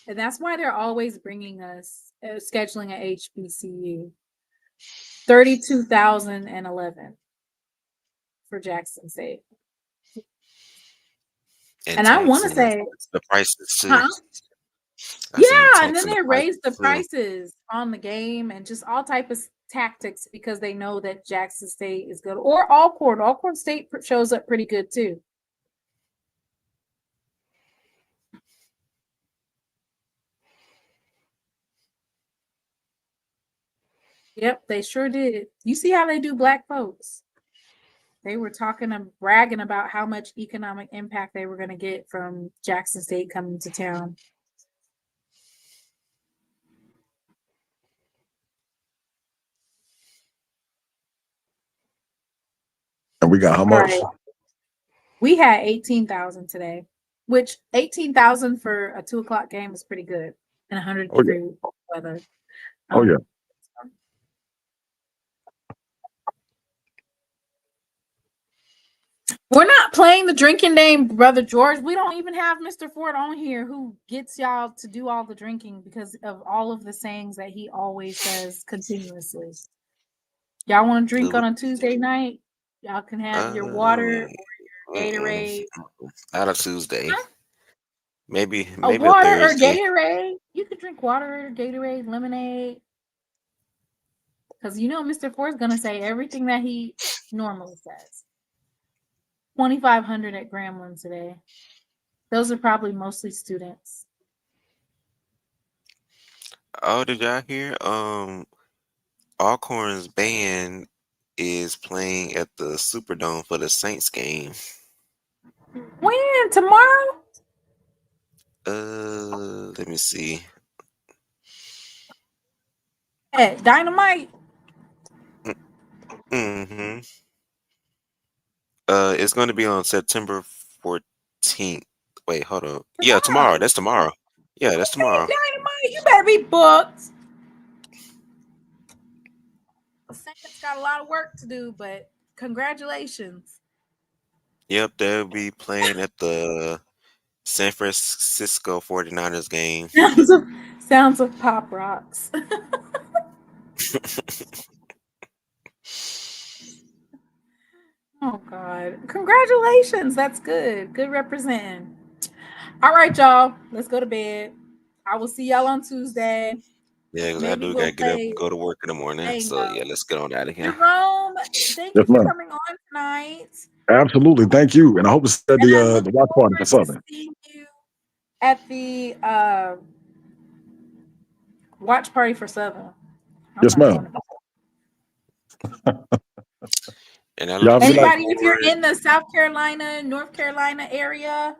and that's why they're always bringing us scheduling a HBCU. 32,011 for Jackson State. And I want to Taxing say, the prices too. huh? I seen Yeah, and then taxing the they raised the prices too. prices on the game and just all type of tactics because they know that Jackson State is good. Or Alcorn. Alcorn State shows up pretty good too. Yep, they sure did. You see how they do black folks? They were talking and bragging about how much economic impact they were going to get from Jackson State coming to town. And we got how All much? right. We had 18,000 today, which 18,000 for a 2:00 game is pretty good in 100 Oh yeah. degree weather. Oh yeah. We're not playing the drinking game, Brother George. We don't even have Mr. Ford on here who gets y'all to do all the drinking because of all of the sayings that he always says continuously. Y'all want to drink on a Tuesday night? Y'all can have your water or your Gatorade. Not a Tuesday. Huh? Maybe A a water or Thursday. Gatorade. You can drink water, Gatorade, lemonade. Because you know Mr. Ford's going to say everything that he normally says. 2,500 at Grambling today. Those are probably mostly students. Oh, did y'all hear? Alcorn's band is playing at the Superdome for the Saints game. When? Tomorrow? Let me see. At Dynamite? Mm-hmm. It's going to be on September 14th. Wait, hold on. Yeah, tomorrow. That's tomorrow. Yeah, that's tomorrow. Dynamite, you better be booked. The Saints got a lot of work to do, but congratulations. Yep, they'll be playing at the San Francisco 49ers game. Sounds of pop rocks. Oh God. Congratulations. That's good. Good representing. All right, y'all. Let's go to bed. I will see y'all on Tuesday. Yeah, because I Maybe do we'll gotta get up play- and go to work in the morning. There you So go. yeah, let's get on out of here. Jerome, thank you Yes, for ma'am. coming on tonight. Absolutely. Thank you. And I hope to see And I look the watch party for forward to Southern. seeing you at the watch party for Southern. Yes, ma'am. And I Y'all look be like- Anybody, if you're in the South Carolina, North Carolina area,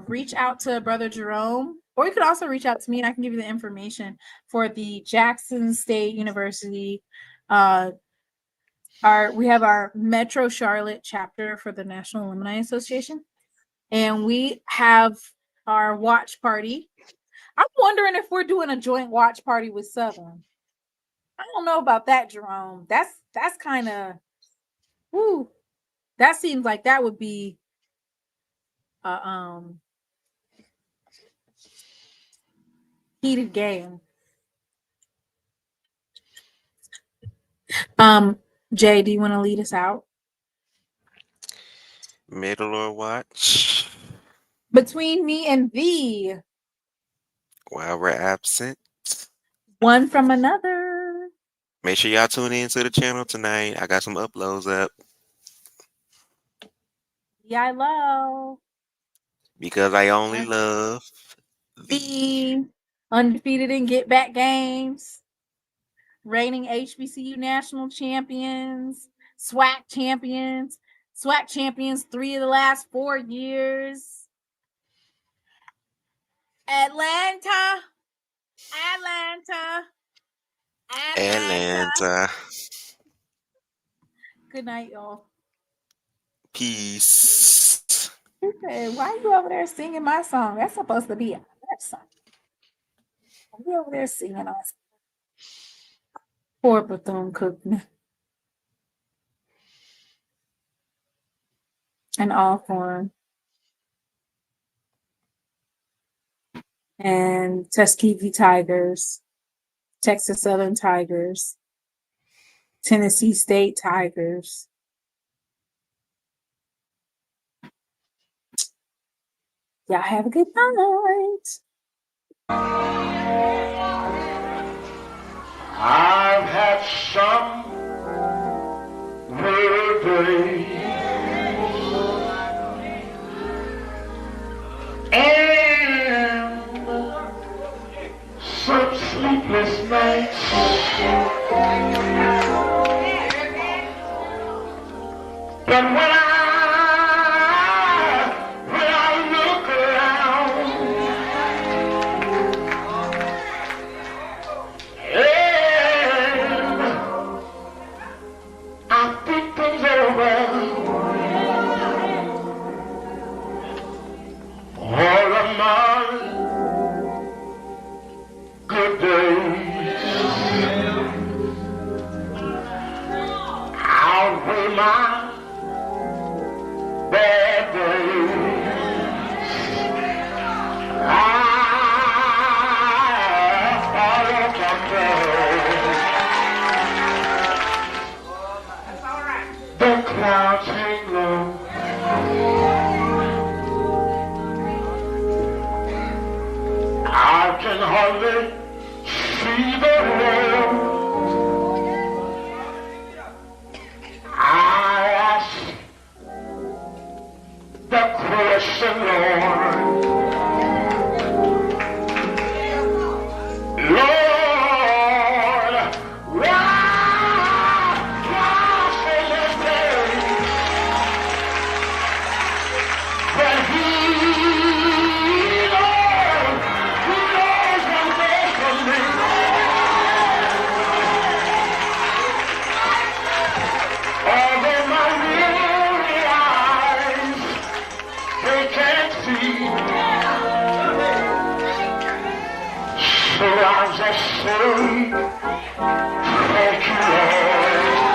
reach out to Brother Jerome, or you could also reach out to me and I can give you the information for the Jackson State University. We have our Metro Charlotte chapter for the National Alumni Association, and we have our watch party. I'm wondering if we're doing a joint watch party with Southern. I don't know about that, Jerome. That's kind of, woo. That seems like that would be heated game. Jay, do you want to lead us out? Middle or watch Between me and thee, while we're absent. one from another. Make sure y'all tune in to the channel tonight. I got some uploads up Yeah, I love because I only love the undefeated in get back games, reigning HBCU national champions, SWAC champions 3 of the last 4 years. Atlanta. Good night, y'all. Peace. He said, why are you over there singing my song? That's supposed to be a rap song. You over there singing us. Poor Bethune-Cookman. And Alcorn. And Tuskegee Tigers. Texas Southern Tigers. Tennessee State Tigers. Y'all have a good night. I've had some weary days and some sleepless nights. But when I look around, and I think things over, all of my good days outweigh my bad days. I can tell the clouds hang low. I can hardly see the road. I ask the question, Lord. Lord, why So I just say, thank you, Lord.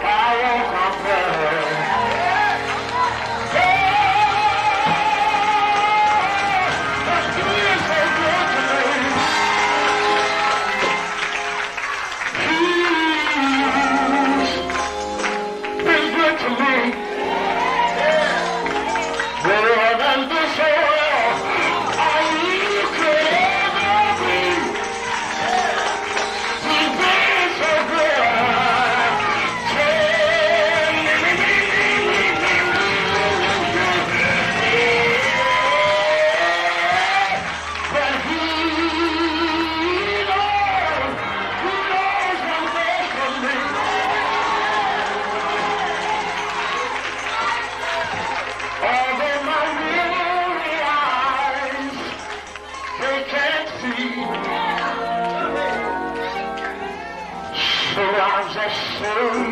I won't complain. That's been so good to me. He's been good to me. Better than this world, all you could ever be. He's been so good. But he knows what's best for me. Although my weary eyes, they can't see. So I just say,